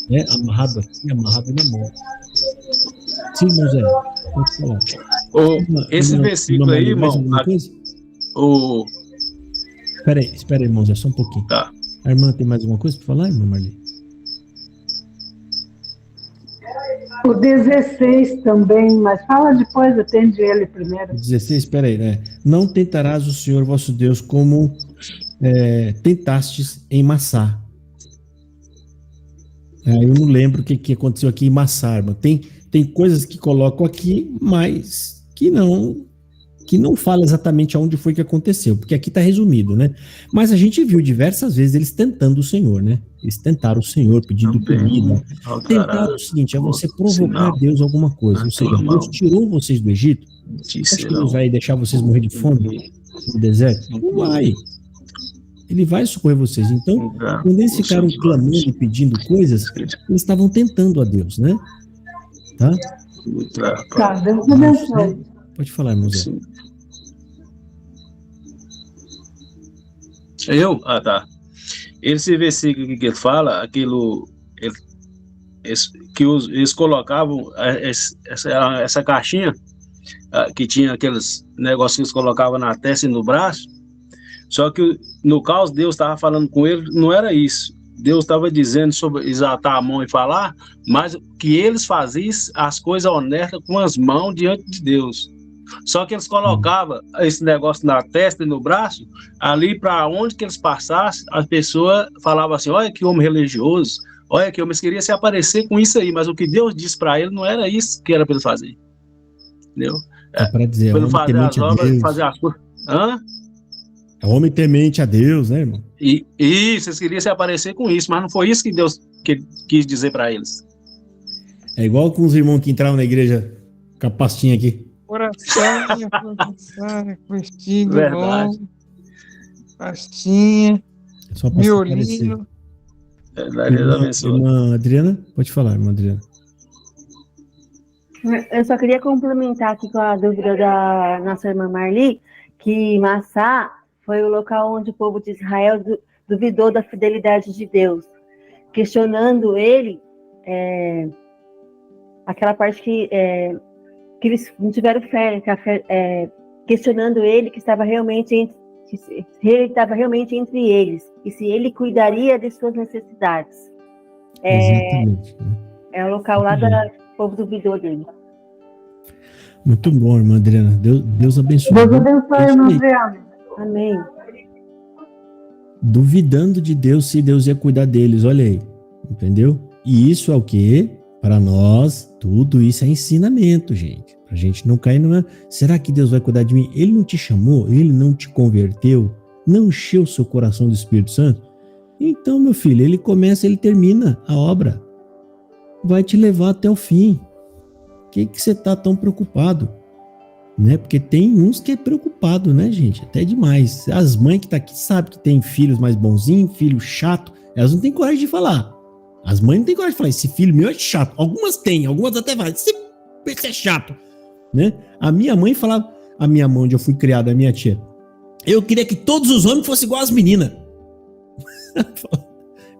né, amarrado aqui, amarrado na mão. Sim, irmão Zé, pode falar. Esse versículo aí, irmão. Espera aí, irmão Zé, só um pouquinho. Tá. A irmã tem mais alguma coisa para falar, irmã Marli? O 16 também, mas fala depois, atende ele primeiro. 16, espera aí, né? Não tentarás o Senhor vosso Deus como tentastes em Massá. Eu não lembro o que aconteceu aqui em Massá, irmão. Tem coisas que colocam aqui, mas que não fala exatamente aonde foi que aconteceu, porque aqui está resumido, né? Mas a gente viu diversas vezes eles tentando o Senhor, né? Eles tentaram o Senhor pedindo comida. Tentaram o seguinte, é você provocar Deus alguma coisa. Ou seja, Deus tirou vocês do Egito. Acho que Deus vai deixar vocês morrer de fome no deserto? Não vai. Ele vai socorrer vocês. Então, quando eles ficaram clamando e pedindo coisas, eles estavam tentando a Deus, né? Tá, Deus abençoe. Pode falar, irmão Zé. Tá. Esse versículo que ele fala, que eles colocavam essa caixinha, que tinha aqueles negócios que eles colocavam na testa e no braço, só que no caso Deus estava falando com ele, não era isso. Deus estava dizendo sobre exaltar a mão e falar, mas que eles faziam as coisas honestas com as mãos diante de Deus. Só que eles colocavam esse negócio na testa e no braço, ali para onde que eles passassem, as pessoas falavam assim, olha que homem religioso, olha que homem, queria se aparecer com isso aí, mas o que Deus disse para ele não era isso que era para ele fazer. Entendeu? Para dizer, para ele fazer as obras, fazer as coisas. É homem temente a Deus, né, irmão? E vocês queriam se aparecer com isso, mas não foi isso que Deus quis dizer para eles. É igual com os irmãos que entravam na igreja com a pastinha aqui. Oração, vestido Verdade. longo, pastinha, É só pra se aparecer. violino. Verdade, Deus abençoe. Irmã Adriana, pode falar, irmã Adriana. Eu só queria complementar aqui com a dúvida da nossa irmã Marli, que Massá foi o local onde o povo de Israel duvidou da fidelidade de Deus, questionando ele, aquela parte que eles não tiveram fé, questionando ele que estava realmente entre eles, e se ele cuidaria de suas necessidades. Exatamente. É o local lá do povo duvidou dele. Muito bom, irmã Adriana. Deus abençoe. Deus abençoe, irmã Adriana. Amém. Duvidando de Deus, se Deus ia cuidar deles, olha aí. Entendeu? E isso é o quê? Para nós, tudo isso é ensinamento, gente. Pra gente não cair numa... Será que Deus vai cuidar de mim? Ele não te chamou? Ele não te converteu? Não encheu o seu coração do Espírito Santo? Então, meu filho, ele começa, ele termina a obra. Vai te levar até o fim. Por que você tá tão preocupado? Né? Porque tem uns que é preocupado, né, gente? Até demais. As mães que tá aqui sabem que tem filhos mais bonzinhos, filho chato, elas não têm coragem de falar. As mães não têm coragem de falar, esse filho meu é chato. Algumas têm, algumas até falam, esse é chato. Né? A minha mãe falava, a minha mãe onde eu fui criado, a minha tia, eu queria que todos os homens fossem igual as meninas.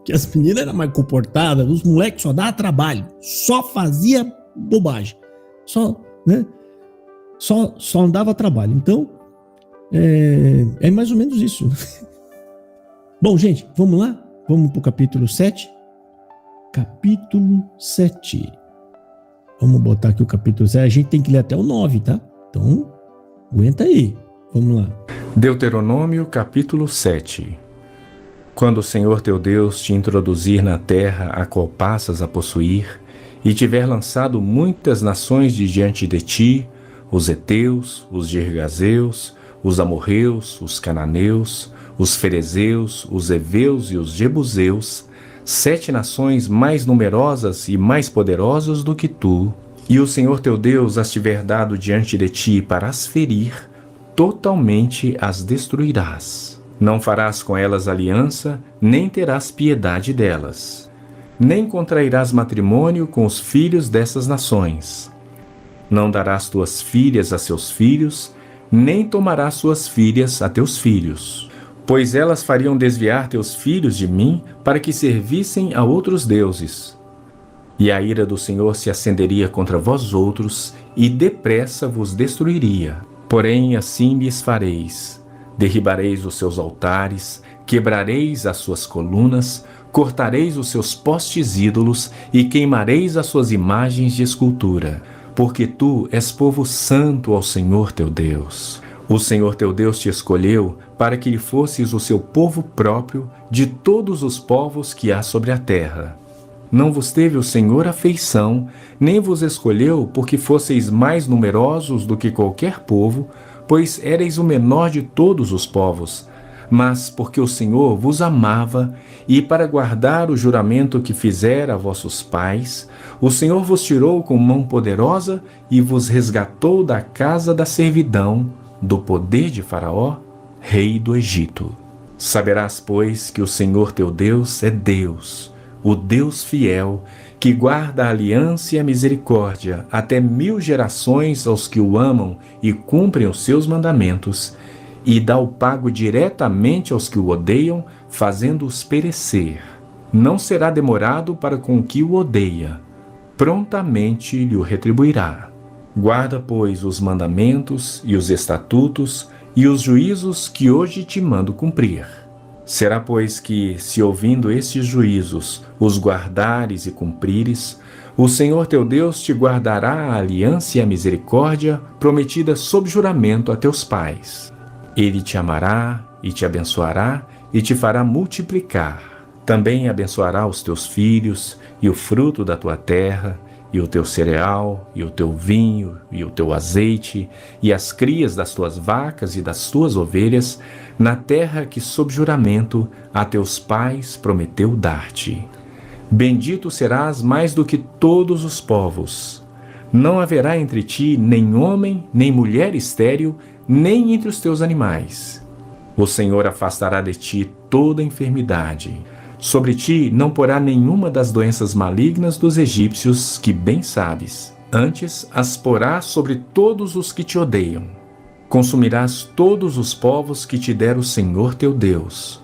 Que as meninas eram mais comportadas, os moleques só davam trabalho, só fazia bobagem. Só, né? Só dava trabalho. Então, é mais ou menos isso. Bom, gente, vamos lá? Vamos para o capítulo 7. Capítulo 7. Vamos botar aqui o capítulo 7. A gente tem que ler até o 9, tá? Então, aguenta aí. Vamos lá. Deuteronômio, capítulo 7. Quando o Senhor teu Deus te introduzir na terra a qual passas a possuir, e tiver lançado muitas nações de diante de ti, os heteus, os girgazeus, os amorreus, os cananeus, os ferezeus, os heveus e os jebuseus, 7 nações mais numerosas e mais poderosas do que tu, e o Senhor teu Deus as tiver dado diante de ti para as ferir, totalmente as destruirás. Não farás com elas aliança, nem terás piedade delas. Nem contrairás matrimônio com os filhos dessas nações. Não darás tuas filhas a seus filhos, nem tomarás suas filhas a teus filhos. Pois elas fariam desviar teus filhos de mim para que servissem a outros deuses. E a ira do Senhor se acenderia contra vós outros, e depressa vos destruiria. Porém assim lhes fareis. Derribareis os seus altares, quebrareis as suas colunas, cortareis os seus postes ídolos e queimareis as suas imagens de escultura. Porque tu és povo santo ao Senhor teu Deus. O Senhor teu Deus te escolheu para que lhe fosses o seu povo próprio de todos os povos que há sobre a terra. Não vos teve o Senhor afeição, nem vos escolheu porque fosseis mais numerosos do que qualquer povo, pois éreis o menor de todos os povos, mas porque o Senhor vos amava, e para guardar o juramento que fizera a vossos pais, o Senhor vos tirou com mão poderosa e vos resgatou da casa da servidão, do poder de Faraó, rei do Egito. Saberás, pois, que o Senhor teu Deus é Deus, o Deus fiel, que guarda a aliança e a misericórdia até 1000 gerações aos que o amam e cumprem os seus mandamentos, e dá o pago diretamente aos que o odeiam, fazendo-os perecer. Não será demorado para com o que o odeia, prontamente lhe o retribuirá. Guarda, pois, os mandamentos e os estatutos e os juízos que hoje te mando cumprir. Será, pois, que, se ouvindo estes juízos, os guardares e cumprires, o Senhor teu Deus te guardará a aliança e a misericórdia prometida sob juramento a teus pais. Ele te amará e te abençoará e te fará multiplicar. Também abençoará os teus filhos e o fruto da tua terra, e o teu cereal, e o teu vinho, e o teu azeite, e as crias das tuas vacas e das tuas ovelhas, na terra que sob juramento a teus pais prometeu dar-te. Bendito serás mais do que todos os povos. Não haverá entre ti nem homem, nem mulher estéril, nem entre os teus animais. O Senhor afastará de ti toda enfermidade. Sobre ti não porá nenhuma das doenças malignas dos egípcios, que bem sabes. Antes as porá sobre todos os que te odeiam. Consumirás todos os povos que te der o Senhor teu Deus.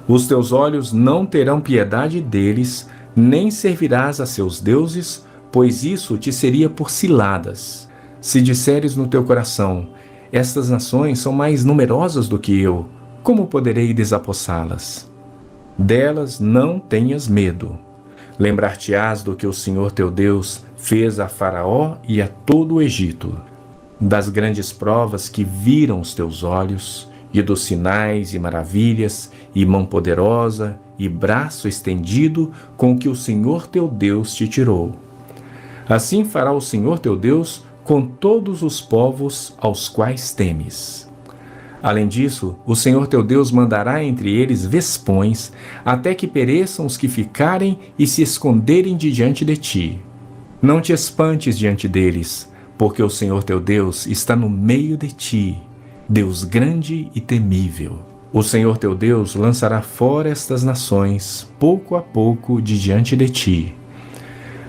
Os teus olhos não terão piedade deles, nem servirás a seus deuses, pois isso te seria por ciladas. Se disseres no teu coração, estas nações são mais numerosas do que eu, como poderei desapossá-las? Delas não tenhas medo. Lembrar-te-ás do que o Senhor teu Deus fez a Faraó e a todo o Egito, das grandes provas que viram os teus olhos, e dos sinais e maravilhas, e mão poderosa, e braço estendido com que o Senhor teu Deus te tirou. Assim fará o Senhor teu Deus com todos os povos aos quais temes. Além disso, o Senhor teu Deus mandará entre eles vespões, até que pereçam os que ficarem e se esconderem de diante de ti. Não te espantes diante deles, porque o Senhor teu Deus está no meio de ti, Deus grande e temível. O Senhor teu Deus lançará fora estas nações, pouco a pouco, de diante de ti.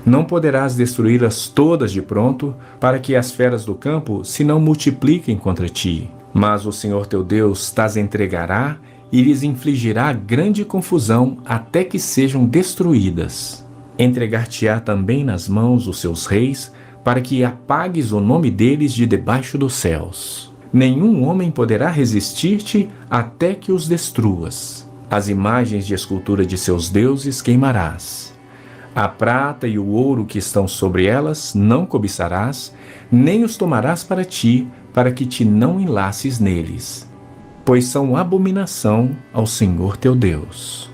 Não poderás destruí-las todas de pronto, para que as feras do campo se não multipliquem contra ti. Mas o Senhor teu Deus tas entregará e lhes infligirá grande confusão até que sejam destruídas. Entregar-te-á também nas mãos os seus reis, para que apagues o nome deles de debaixo dos céus. Nenhum homem poderá resistir-te até que os destruas. As imagens de escultura de seus deuses queimarás. A prata e o ouro que estão sobre elas não cobiçarás, nem os tomarás para ti, para que te não enlaces neles, pois são abominação ao Senhor teu Deus.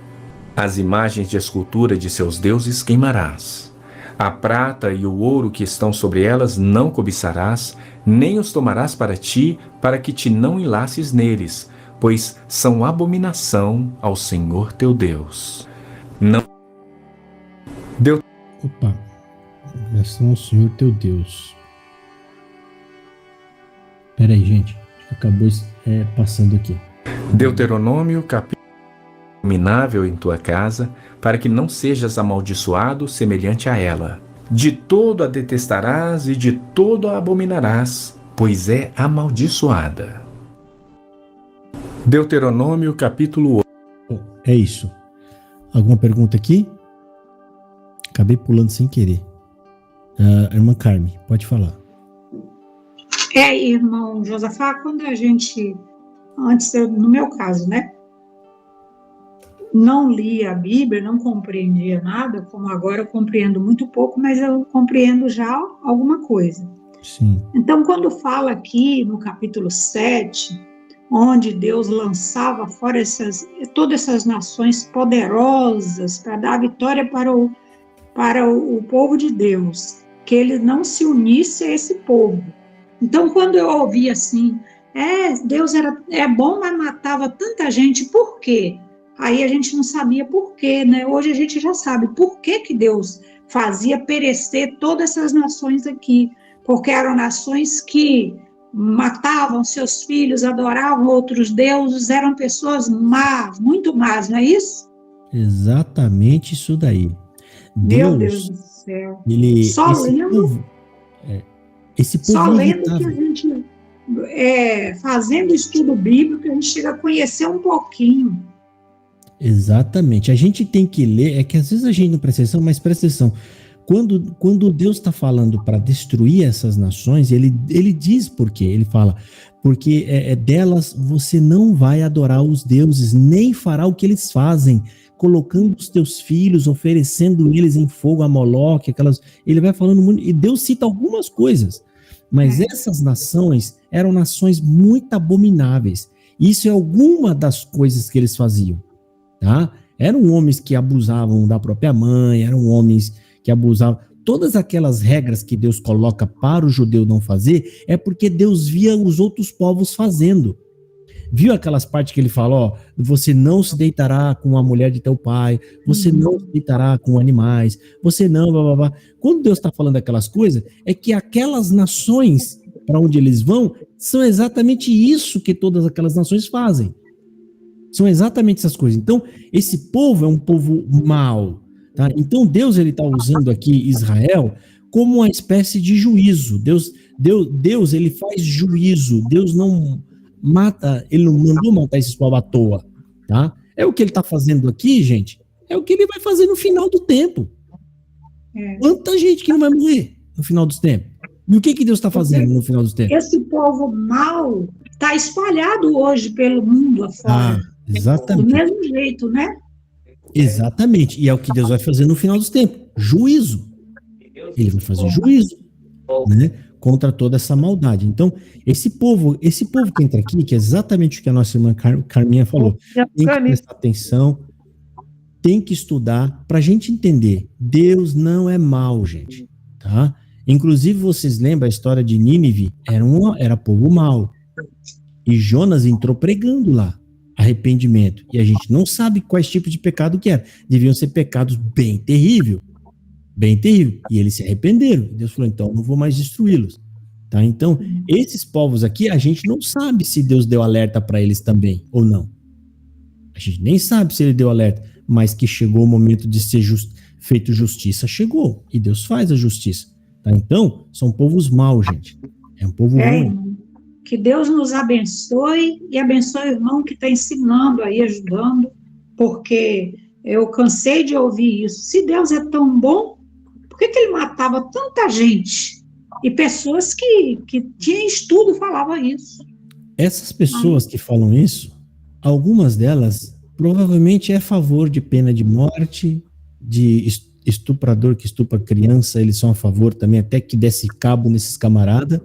As imagens de escultura de seus deuses queimarás. A prata e o ouro que estão sobre elas não cobiçarás, nem os tomarás para ti, para que te não enlaces neles, pois são abominação ao Senhor teu Deus. Não. Opa, oração ao Senhor teu Deus. Peraí, gente, acabou passando aqui. Deuteronômio, capítulo abominável em tua casa, para que não sejas amaldiçoado semelhante a ela. De todo a detestarás e de todo a abominarás, pois é amaldiçoada. Deuteronômio, capítulo 8. É isso. Alguma pergunta aqui? Acabei pulando sem querer. Irmã Carme, pode falar. Irmão Josafá, quando a gente, no meu caso, né, não lia a Bíblia, não compreendia nada, como agora eu compreendo muito pouco, mas eu compreendo já alguma coisa. Sim. Então, quando fala aqui no capítulo 7, onde Deus lançava fora todas essas nações poderosas para dar vitória para o povo de Deus, que ele não se unisse a esse povo. Então, quando eu ouvi assim, Deus é bom, mas matava tanta gente, por quê? Aí a gente não sabia por quê, né? Hoje a gente já sabe por que Deus fazia perecer todas essas nações aqui, porque eram nações que matavam seus filhos, adoravam outros deuses, eram pessoas más, muito más, não é isso? Exatamente isso daí. Meu Deus do céu. Esse povo só lendo que a gente, fazendo estudo bíblico, a gente chega a conhecer um pouquinho. Exatamente. A gente tem que ler, é que às vezes a gente não presta atenção, mas presta atenção. Quando Deus está falando para destruir essas nações, ele diz por quê. Ele fala, porque delas você não vai adorar os deuses, nem fará o que eles fazem, colocando os teus filhos, oferecendo eles em fogo a Moloque, ele vai falando muito, e Deus cita algumas coisas, mas essas nações eram nações muito abomináveis. Isso é alguma das coisas que eles faziam, tá? Eram homens que abusavam da própria mãe, eram homens que abusavam, todas aquelas regras que Deus coloca para o judeu não fazer, é porque Deus via os outros povos fazendo. Viu aquelas partes que ele fala, ó, você não se deitará com a mulher de teu pai, você não se deitará com animais, você não, blá, blá, blá. Quando Deus está falando aquelas coisas, é que aquelas nações para onde eles vão, são exatamente isso que todas aquelas nações fazem. São exatamente essas coisas. Então, esse povo é um povo mau, tá? Então, Deus ele está usando aqui Israel como uma espécie de juízo. Deus ele faz juízo. Deus não mata, ele não mandou matar esses povos à toa, tá? É o que ele está fazendo aqui, gente, é o que ele vai fazer no final do tempo. Quanta gente que não vai morrer no final dos tempos? E o que Deus está fazendo no final dos tempos? Esse povo mau está espalhado hoje pelo mundo afora. Exatamente. Do mesmo jeito, né? Exatamente. E é o que Deus vai fazer no final dos tempos. Juízo. Ele vai fazer juízo, né? Contra toda essa maldade. Então, esse povo que entra aqui, que é exatamente o que a nossa irmã Carminha falou, tem que prestar atenção, tem que estudar, para a gente entender. Deus não é mau, gente, tá? Inclusive, vocês lembram a história de Nínive? Era povo mau. E Jonas entrou pregando lá arrependimento. E a gente não sabe quais tipos de pecado que era. Deviam ser pecados bem terríveis. Bem terrível. E eles se arrependeram. Deus falou, então, não vou mais destruí-los. Tá? Então, esses povos aqui, a gente não sabe se Deus deu alerta para eles também, ou não. A gente nem sabe se ele deu alerta, mas que chegou o momento de ser feito justiça, chegou. E Deus faz a justiça. Tá? Então, são povos maus, gente. É um povo ruim. Que Deus nos abençoe e abençoe o irmão que está ensinando aí, ajudando, porque eu cansei de ouvir isso. Se Deus é tão bom, por que ele matava tanta gente? E pessoas que tinham estudo falavam isso. Essas pessoas que falam isso, algumas delas provavelmente é a favor de pena de morte, de estuprador que estupra criança, eles são a favor também, até que desse cabo nesses camaradas,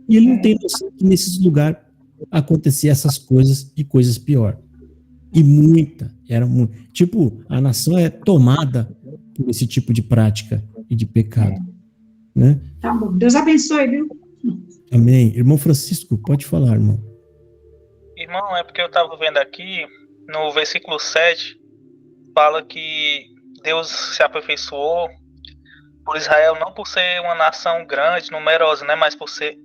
e ele não tem noção que nesses lugares acontecia essas coisas e coisas pior. E tipo, a nação é tomada por esse tipo de prática e de pecado. Né? Tá bom, Deus abençoe, viu? Amém. Irmão Francisco, pode falar, irmão. Irmão, é porque eu estava vendo aqui, no versículo 7, fala que Deus se aperfeiçoou por Israel não por ser uma nação grande, numerosa, né, mas por ser,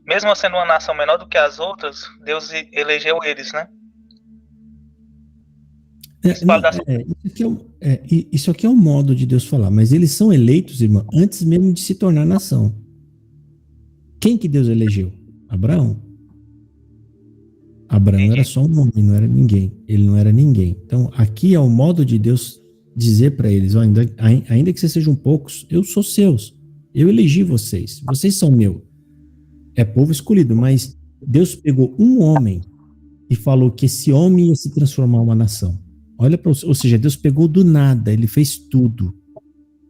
mesmo sendo uma nação menor do que as outras, Deus elegeu eles, né? Isso aqui é um modo de Deus falar, mas eles são eleitos, irmão, antes mesmo de se tornar nação. Quem que Deus elegeu? Abraão. Abraão era só um nome, não era ninguém. Ele não era ninguém. Então, aqui é o modo de Deus dizer para eles, ainda que vocês sejam poucos, eu sou seus. Eu elegi vocês. Vocês são meu. É povo escolhido, mas Deus pegou um homem e falou que esse homem ia se transformar em uma nação. Olha para, ou seja, Deus pegou do nada, ele fez tudo.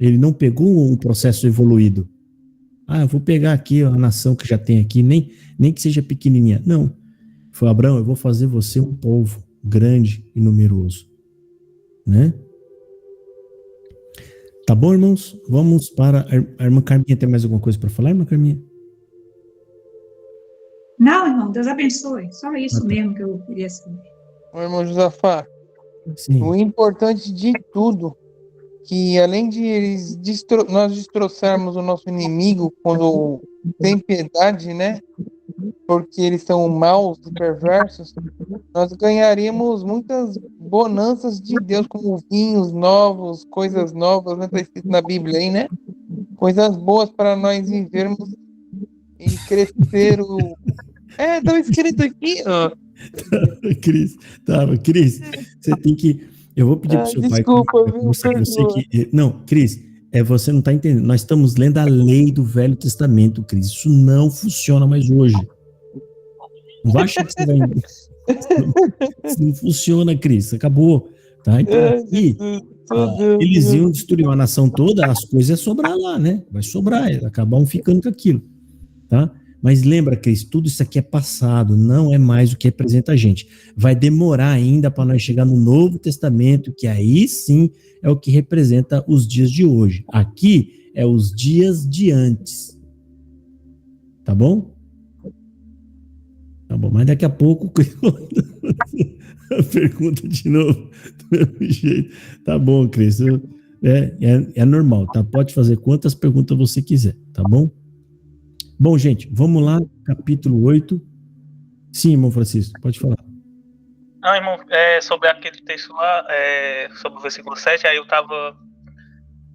Ele não pegou um processo evoluído. Eu vou pegar aqui a nação que já tem aqui, nem que seja pequenininha. Não. Foi Abraão, eu vou fazer você um povo grande e numeroso. Né? Tá bom, irmãos? Vamos para a irmã Carminha. Tem mais alguma coisa para falar, irmã Carminha? Não, irmão, Deus abençoe. Só isso mesmo que eu queria saber. Ô, irmão Josafá, o importante de tudo, que além de nós destroçarmos o nosso inimigo quando tem piedade, né? Porque eles são maus e perversos, nós ganharíamos muitas bonanças de Deus, como vinhos novos, coisas novas, né? Está escrito na Bíblia aí, né? Coisas boas para nós vivermos e crescer o... tá escrito aqui, ó. Cris, você tem que... Eu vou pedir pro seu pai... Não, Cris, você não está entendendo. Nós estamos lendo a lei do Velho Testamento, Cris. Isso não funciona mais hoje. Não vai achar que você vai... Isso não funciona, Cris. Acabou. Tá? Então, aqui, eles iam destruir a nação toda, as coisas iam sobrar lá, né? Vai sobrar, acabar um ficando com aquilo. Tá? Mas lembra, Cris, tudo isso aqui é passado, não é mais o que representa a gente. Vai demorar ainda para nós chegar no Novo Testamento, que aí sim é o que representa os dias de hoje. Aqui é os dias de antes. Tá bom? Tá bom, mas daqui a pouco a pergunta de novo do mesmo jeito. Tá bom, Cris. É normal, tá? Pode fazer quantas perguntas você quiser, tá bom? Bom, gente, vamos lá, capítulo 8. Sim, irmão Francisco, pode falar. Não, irmão, sobre aquele texto lá, sobre o versículo 7, aí eu estava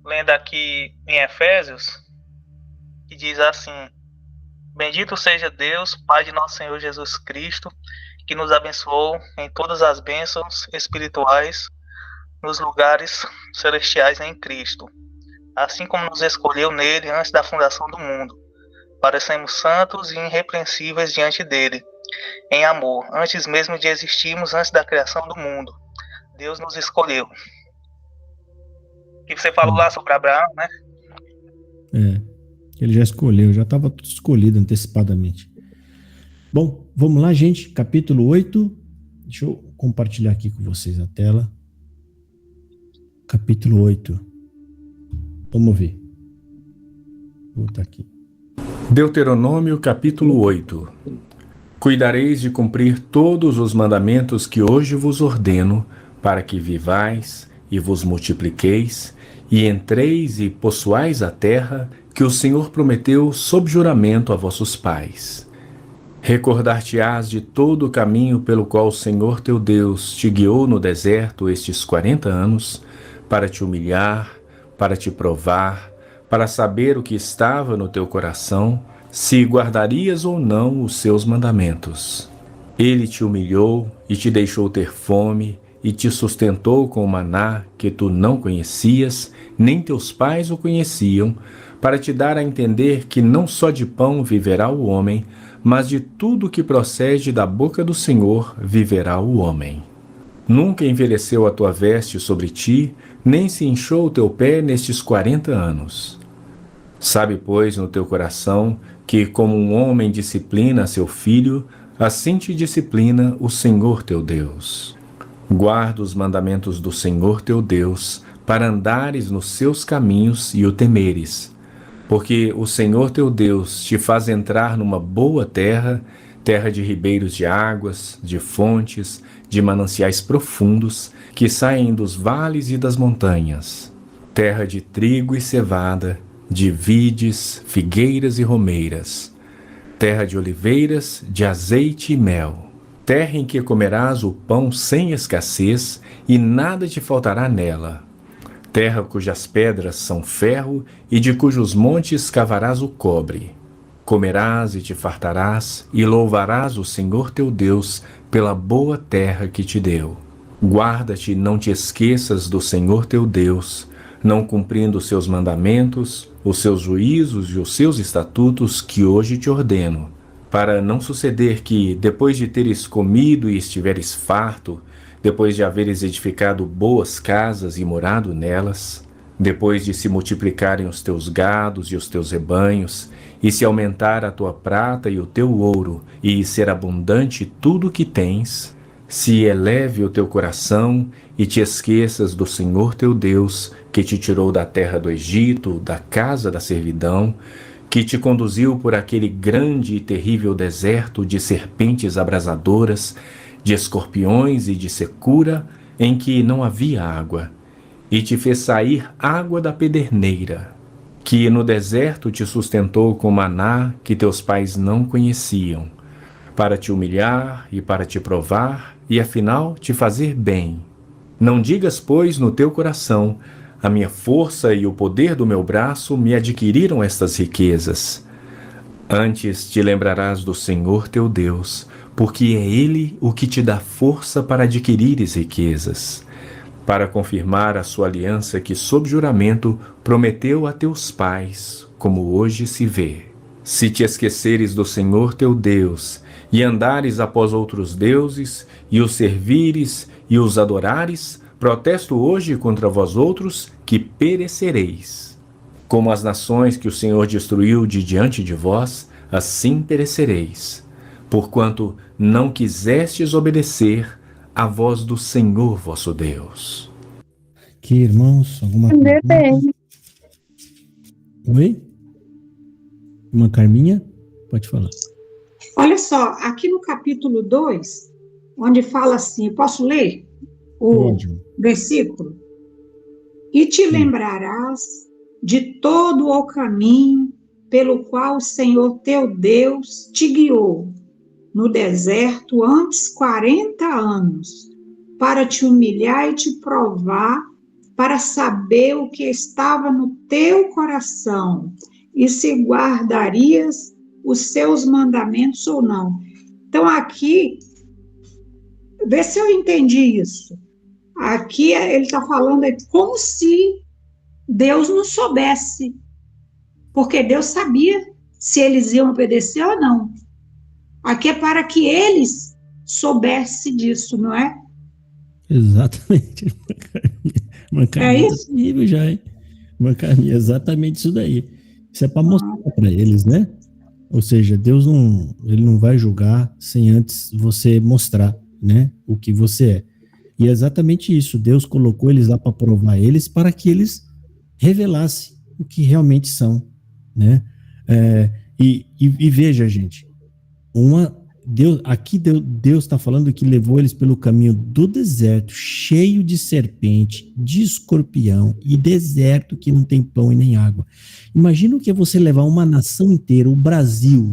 lendo aqui em Efésios, que diz assim: Bendito seja Deus, Pai de nosso Senhor Jesus Cristo, que nos abençoou em todas as bênçãos espirituais nos lugares celestiais em Cristo, assim como nos escolheu nele antes da fundação do mundo, para sermos santos e irrepreensíveis diante dele, em amor, antes mesmo de existirmos, antes da criação do mundo. Deus nos escolheu. O que você falou lá sobre Abraão, né? Ele já escolheu, já estava tudo escolhido antecipadamente. Bom, vamos lá, gente, capítulo 8. Deixa eu compartilhar aqui com vocês a tela. Capítulo 8. Vamos ver. Vou botar aqui. Deuteronômio, capítulo 8. Cuidareis de cumprir todos os mandamentos que hoje vos ordeno, para que vivais e vos multipliqueis, e entreis e possuais a terra que o Senhor prometeu sob juramento a vossos pais. Recordar-te-ás de todo o caminho pelo qual o Senhor teu Deus te guiou no deserto estes 40 anos, para te humilhar, para te provar, para saber o que estava no teu coração, se guardarias ou não os seus mandamentos. Ele te humilhou e te deixou ter fome, e te sustentou com o maná que tu não conhecias, nem teus pais o conheciam, para te dar a entender que não só de pão viverá o homem, mas de tudo que procede da boca do Senhor viverá o homem. Nunca envelheceu a tua veste sobre ti, nem se inchou o teu pé nestes 40 anos. Sabe, pois, no teu coração, que como um homem disciplina seu filho, assim te disciplina o Senhor teu Deus. Guarda os mandamentos do Senhor teu Deus, para andares nos seus caminhos e o temeres. Porque o Senhor teu Deus te faz entrar numa boa terra, terra de ribeiros de águas, de fontes, de mananciais profundos, que saem dos vales e das montanhas. Terra de trigo e cevada, de vides, figueiras e romeiras. Terra de oliveiras, de azeite e mel. Terra em que comerás o pão sem escassez, e nada te faltará nela. Terra cujas pedras são ferro, e de cujos montes cavarás o cobre. Comerás e te fartarás, e louvarás o Senhor teu Deus pela boa terra que te deu. Guarda-te e não te esqueças do Senhor teu Deus, não cumprindo os seus mandamentos, os seus juízos e os seus estatutos que hoje te ordeno, para não suceder que, depois de teres comido e estiveres farto, depois de haveres edificado boas casas e morado nelas, depois de se multiplicarem os teus gados e os teus rebanhos, e se aumentar a tua prata e o teu ouro, e ser abundante tudo o que tens, se eleve o teu coração e te esqueças do Senhor teu Deus, que te tirou da terra do Egito, da casa da servidão, que te conduziu por aquele grande e terrível deserto de serpentes abrasadoras, de escorpiões e de secura, em que não havia água, e te fez sair água da pederneira, que no deserto te sustentou com maná que teus pais não conheciam, para te humilhar e para te provar, e afinal te fazer bem. Não digas, pois, no teu coração: a minha força e o poder do meu braço me adquiriram estas riquezas. Antes te lembrarás do Senhor teu Deus, porque é Ele o que te dá força para adquirires riquezas, para confirmar a sua aliança que, sob juramento, prometeu a teus pais, como hoje se vê. Se te esqueceres do Senhor teu Deus, e andares após outros deuses, e os servires e os adorares, protesto hoje contra vós outros que perecereis. Como as nações que o Senhor destruiu de diante de vós, assim perecereis, porquanto não quisestes obedecer à voz do Senhor vosso Deus. Aqui, irmãos, alguma pergunta? Oi? Irmã Carminha? Pode falar. Olha só, aqui no capítulo 2, onde fala assim, posso ler o Pode. versículo? E te lembrarás de todo o caminho pelo qual o Senhor teu Deus te guiou no deserto antes 40 anos, para te humilhar e te provar, para saber o que estava no teu coração, e se guardarias os seus mandamentos ou não. Então, aqui, vê se eu entendi isso. Aqui ele está falando como se Deus não soubesse, porque Deus sabia se eles iam obedecer ou não. Aqui é para que eles soubessem disso, não é? Exatamente. Irmã Carminha. É isso? Terrível já, hein? Irmã Carminha, exatamente isso daí. Isso é para mostrar para eles, né? Ou seja, Deus ele não vai julgar sem antes você mostrar, né, o que você é. E é exatamente isso. Deus colocou eles lá para provar eles, para que eles revelassem o que realmente são, né? E veja, gente, Deus está falando que levou eles pelo caminho do deserto, cheio de serpente, de escorpião e deserto que não tem pão e nem água. Imagina o que é você levar uma nação inteira, o Brasil,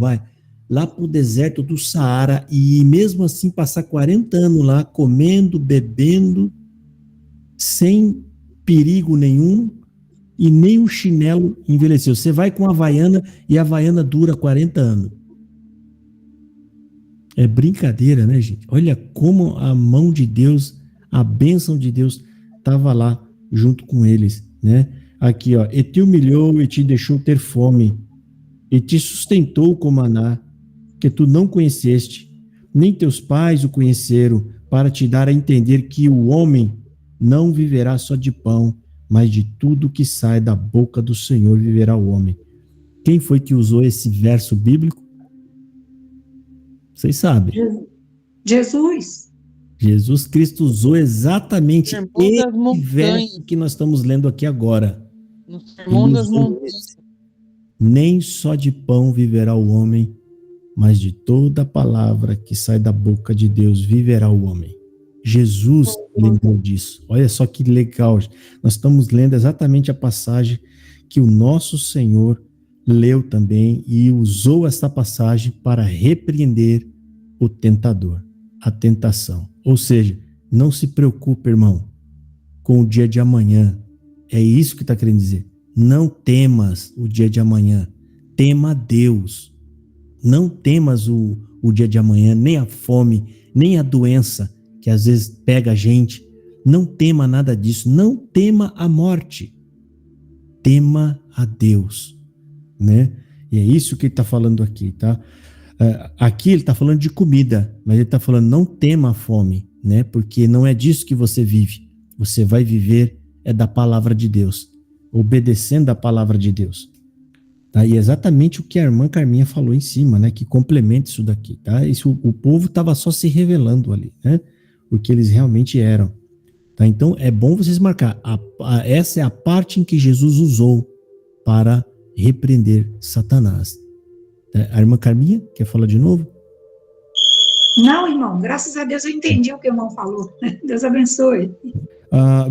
lá para o deserto do Saara e mesmo assim passar 40 anos lá comendo, bebendo, sem perigo nenhum e nem o chinelo envelheceu. Você vai com a Havaiana e a Havaiana dura 40 anos. É brincadeira, né, gente? Olha como a mão de Deus, a bênção de Deus estava lá junto com eles, né? Aqui, ó, e te humilhou e te deixou ter fome, e te sustentou com maná, que tu não conheceste, nem teus pais o conheceram, para te dar a entender que o homem não viverá só de pão, mas de tudo que sai da boca do Senhor viverá o homem. Quem foi que usou esse verso bíblico? Vocês sabem. Jesus. Jesus Cristo usou exatamente esse verso que nós estamos lendo aqui agora. No Sermão das Montanhas. Nem só de pão viverá o homem, mas de toda palavra que sai da boca de Deus viverá o homem. Jesus lembrou disso. Olha só que legal. Nós estamos lendo exatamente a passagem que o nosso Senhor leu também e usou essa passagem para repreender o tentador, a tentação. Ou seja, não se preocupe, irmão, com o dia de amanhã. É isso que está querendo dizer. Não temas o dia de amanhã. Tema Deus. Não temas o dia de amanhã, nem a fome, nem a doença que às vezes pega a gente. Não tema nada disso. Não tema a morte. Tema a Deus, né? E é isso que ele está falando aqui, tá? Aqui ele está falando de comida, mas ele está falando não tema a fome, né? Porque não é disso que você vive. Você vai viver da palavra de Deus, obedecendo a palavra de Deus. Tá? E é exatamente o que a irmã Carminha falou em cima, né? Que complementa isso daqui, tá? Isso, o povo estava só se revelando ali, né? O que eles realmente eram. Tá? Então é bom vocês marcar. Essa é a parte em que Jesus usou para repreender Satanás. A irmã Carminha, quer falar de novo? Não, irmão, graças a Deus eu entendi o que o irmão falou. Deus abençoe.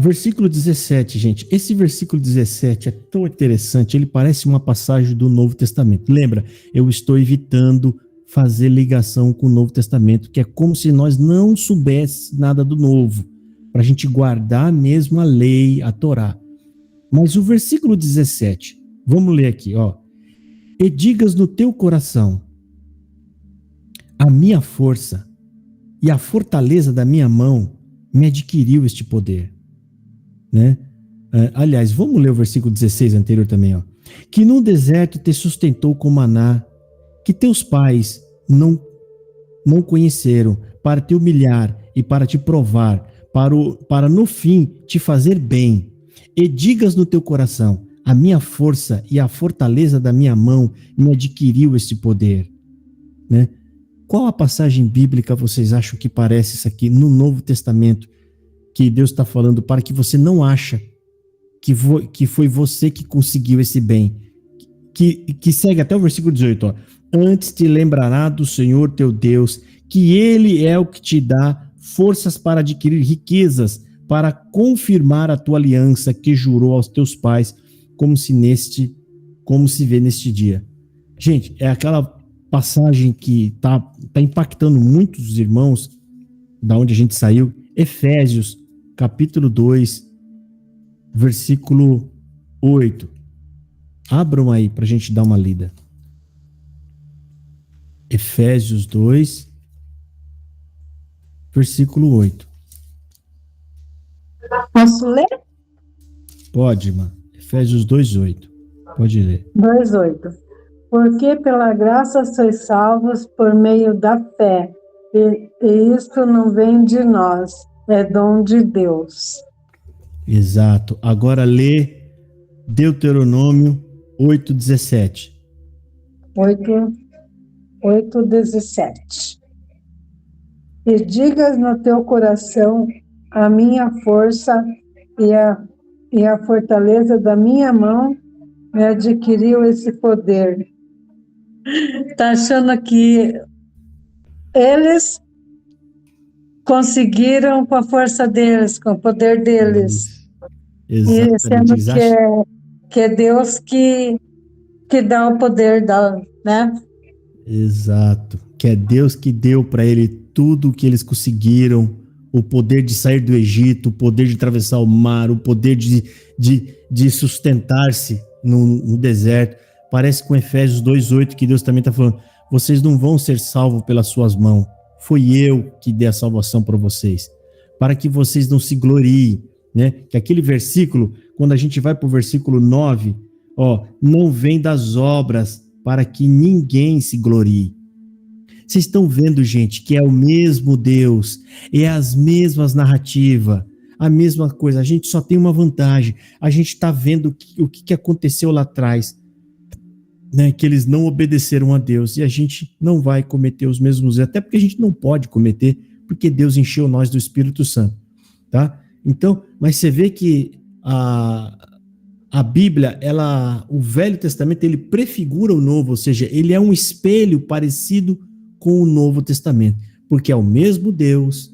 Versículo 17, gente. Esse versículo 17 é tão interessante, ele parece uma passagem do Novo Testamento. Lembra, eu estou evitando fazer ligação com o Novo Testamento, que é como se nós não soubéssemos nada do Novo, para a gente guardar mesmo a lei, a Torá. Mas o versículo 17, vamos ler aqui, ó. E digas no teu coração, a minha força e a fortaleza da minha mão me adquiriu este poder, né? Aliás, vamos ler o versículo 16 anterior também, ó. Que no deserto te sustentou com maná, que teus pais não conheceram, para te humilhar e para te provar, para no fim te fazer bem. E digas no teu coração, a minha força e a fortaleza da minha mão me adquiriu esse poder, né? Qual a passagem bíblica vocês acham que parece isso aqui no Novo Testamento, que Deus está falando para que você não acha que foi você que conseguiu esse bem, que segue até o versículo 18, ó. Antes te lembrará do Senhor teu Deus, que ele é o que te dá forças para adquirir riquezas, para confirmar a tua aliança que jurou aos teus pais, como se vê neste dia. Gente, é aquela passagem que tá impactando muitos irmãos, da onde a gente saiu, Efésios, capítulo 2, versículo 8. Abram aí para a gente dar uma lida. Efésios 2, versículo 8. Posso ler? Pode, irmã. Efésios 2, 8. Pode ler. 2:8. Porque pela graça sois salvos por meio da fé, e isto não vem de nós, é dom de Deus. Exato. Agora lê Deuteronômio 8:17. 8:17. E digas no teu coração: a minha força e a fortaleza da minha mão me adquiriu esse poder. Tá achando que eles conseguiram com a força deles, com o poder deles. E sendo que é Deus que dá o poder, né? Exato. Que é Deus que deu para ele tudo o que eles conseguiram, o poder de sair do Egito, o poder de atravessar o mar, o poder de sustentar-se no deserto. Parece com Efésios 2:8 que Deus também está falando, vocês não vão ser salvos pelas suas mãos, foi eu que dei a salvação para vocês, para que vocês não se gloriem, né? Que aquele versículo, quando a gente vai para o versículo 9, ó, não vem das obras para que ninguém se glorie. Vocês estão vendo, gente, que é o mesmo Deus, é as mesmas narrativas, a mesma coisa. A gente só tem uma vantagem. A gente está vendo o que aconteceu lá atrás, né? Que eles não obedeceram a Deus. E a gente não vai cometer os mesmos erros, até porque a gente não pode cometer, porque Deus encheu nós do Espírito Santo, tá? Então, mas você vê que a Bíblia, o Velho Testamento, ele prefigura o Novo, ou seja, ele é um espelho parecido com o Novo Testamento, porque é o mesmo Deus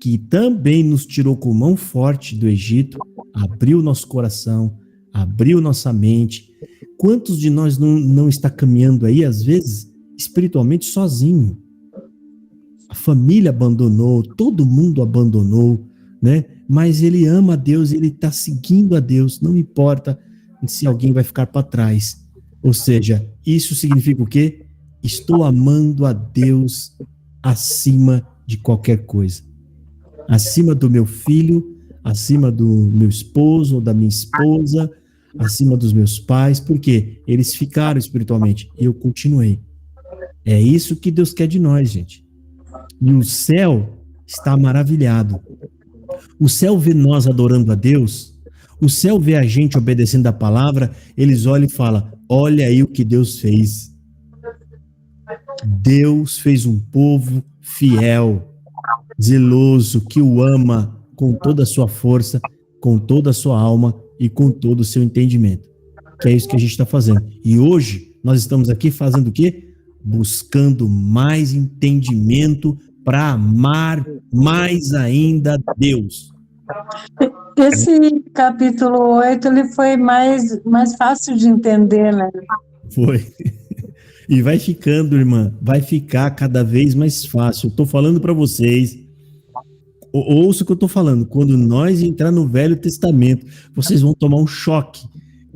que também nos tirou com mão forte do Egito, abriu nosso coração, abriu nossa mente. Quantos de nós não está caminhando aí, às vezes, espiritualmente sozinho? A família abandonou, todo mundo abandonou, né? Mas ele ama a Deus, ele está seguindo a Deus, não importa se alguém vai ficar para trás. Ou seja, isso significa o quê? Estou amando a Deus acima de qualquer coisa. Acima do meu filho, acima do meu esposo ou da minha esposa, acima dos meus pais, porque eles ficaram espiritualmente e eu continuei. É isso que Deus quer de nós, gente. E o céu está maravilhado. O céu vê nós adorando a Deus, o céu vê a gente obedecendo a palavra, eles olham e falam, olha aí o que Deus fez. Deus fez um povo fiel, zeloso, que o ama com toda a sua força, com toda a sua alma e com todo o seu entendimento. Que é isso que a gente está fazendo. E hoje nós estamos aqui fazendo o quê? Buscando mais entendimento para amar mais ainda Deus. Esse capítulo 8 ele foi mais fácil de entender, né? Foi. E vai ficando, irmã, vai ficar cada vez mais fácil. Eu estou falando para vocês, ouça o que eu estou falando, quando nós entrar no Velho Testamento, vocês vão tomar um choque.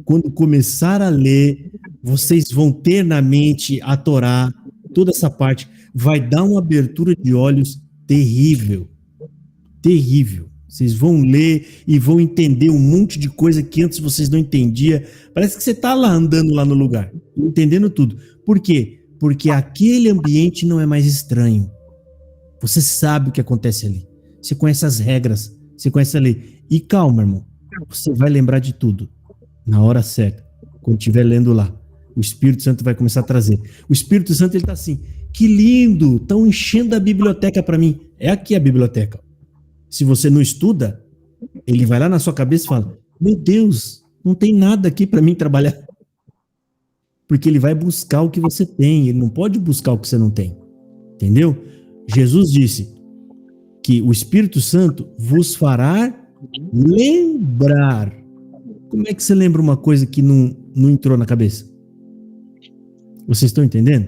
Quando começar a ler, vocês vão ter na mente a Torá, toda essa parte, vai dar uma abertura de olhos terrível. Terrível. Vocês vão ler e vão entender um monte de coisa que antes vocês não entendiam. Parece que você está lá andando lá no lugar, entendendo tudo. Por quê? Porque aquele ambiente não é mais estranho. Você sabe o que acontece ali. Você conhece as regras, você conhece a lei. E calma, irmão, você vai lembrar de tudo na hora certa, quando estiver lendo lá. O Espírito Santo vai começar a trazer. O Espírito Santo, ele está assim, que lindo, estão enchendo a biblioteca para mim. É aqui a biblioteca. Se você não estuda, ele vai lá na sua cabeça e fala, meu Deus, não tem nada aqui para mim trabalhar. Porque ele vai buscar o que você tem, ele não pode buscar o que você não tem. Entendeu? Jesus disse que o Espírito Santo vos fará lembrar. Como é que você lembra uma coisa que não entrou na cabeça? Vocês estão entendendo?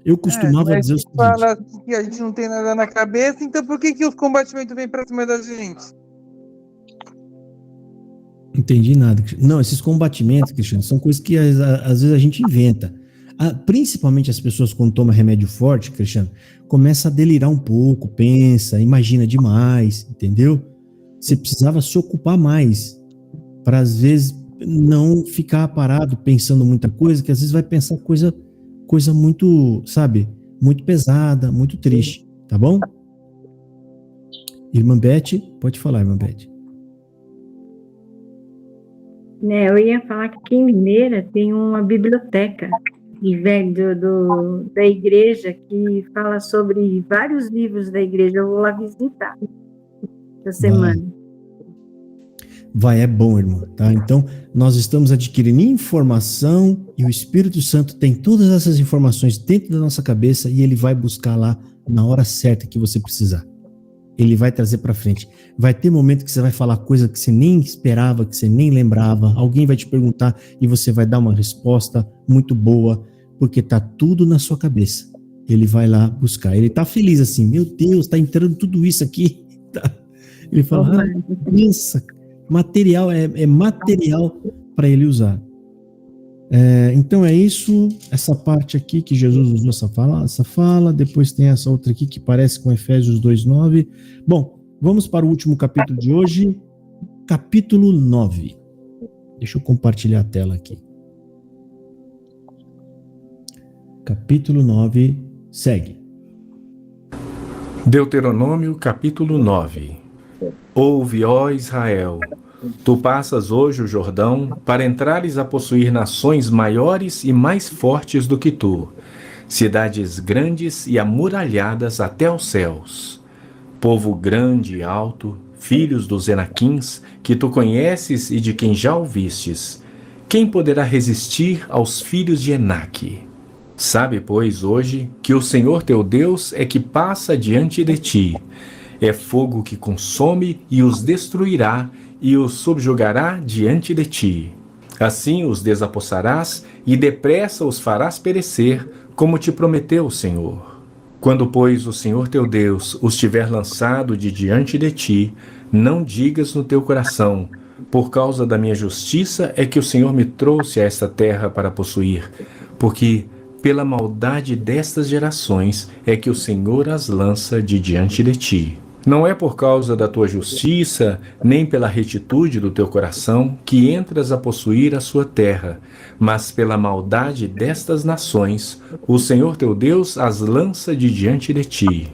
Eu costumava dizer o seguinte... fala que a gente não tem nada na cabeça, então por que os combatimentos vêm pra cima da gente? Entendi nada. Não, esses combatimentos, Cristiano, são coisas que às vezes a gente inventa. Principalmente as pessoas quando tomam remédio forte, Cristiano, começa a delirar um pouco, pensa, imagina demais, entendeu? Você precisava se ocupar mais para às vezes não ficar parado pensando muita coisa, que às vezes vai pensar coisa muito, sabe, muito pesada, muito triste, tá bom? Irmã Beth, pode falar, irmã Beth. Eu ia falar que aqui em Mineira tem uma biblioteca da igreja que fala sobre vários livros da igreja. Eu vou lá visitar essa semana. Vai, é bom, irmão, tá? Então, nós estamos adquirindo informação e o Espírito Santo tem todas essas informações dentro da nossa cabeça e ele vai buscar lá na hora certa que você precisar. Ele vai trazer para frente. Vai ter momento que você vai falar coisa que você nem esperava, que você nem lembrava. Alguém vai te perguntar e você vai dar uma resposta muito boa, porque tá tudo na sua cabeça. Ele vai lá buscar. Ele tá feliz assim, meu Deus, tá entrando tudo isso aqui. Ele fala, pensa, material é material para ele usar. Então é isso, essa parte aqui que Jesus usou essa fala, depois tem essa outra aqui que parece com Efésios 2:9. Bom, vamos para o último capítulo de hoje, capítulo 9. Deixa eu compartilhar a tela aqui. Capítulo 9, segue. Deuteronômio, capítulo 9. Ouve, ó Israel, tu passas hoje o Jordão para entrares a possuir nações maiores e mais fortes do que tu, cidades grandes e amuralhadas até aos céus, povo grande e alto, filhos dos Enaquins, que tu conheces e de quem já ouvistes. Quem poderá resistir aos filhos de Enaque? Sabe, pois, hoje, que o Senhor teu Deus é que passa diante de ti. É fogo que consome e os destruirá, e os subjugará diante de ti. Assim os desapossarás e depressa os farás perecer, como te prometeu o Senhor. Quando, pois, o Senhor teu Deus os tiver lançado de diante de ti, não digas no teu coração, por causa da minha justiça é que o Senhor me trouxe a esta terra para possuir, porque pela maldade destas gerações é que o Senhor as lança de diante de ti. Não é por causa da tua justiça, nem pela retitude do teu coração, que entras a possuir a sua terra, mas pela maldade destas nações, o Senhor teu Deus as lança de diante de ti.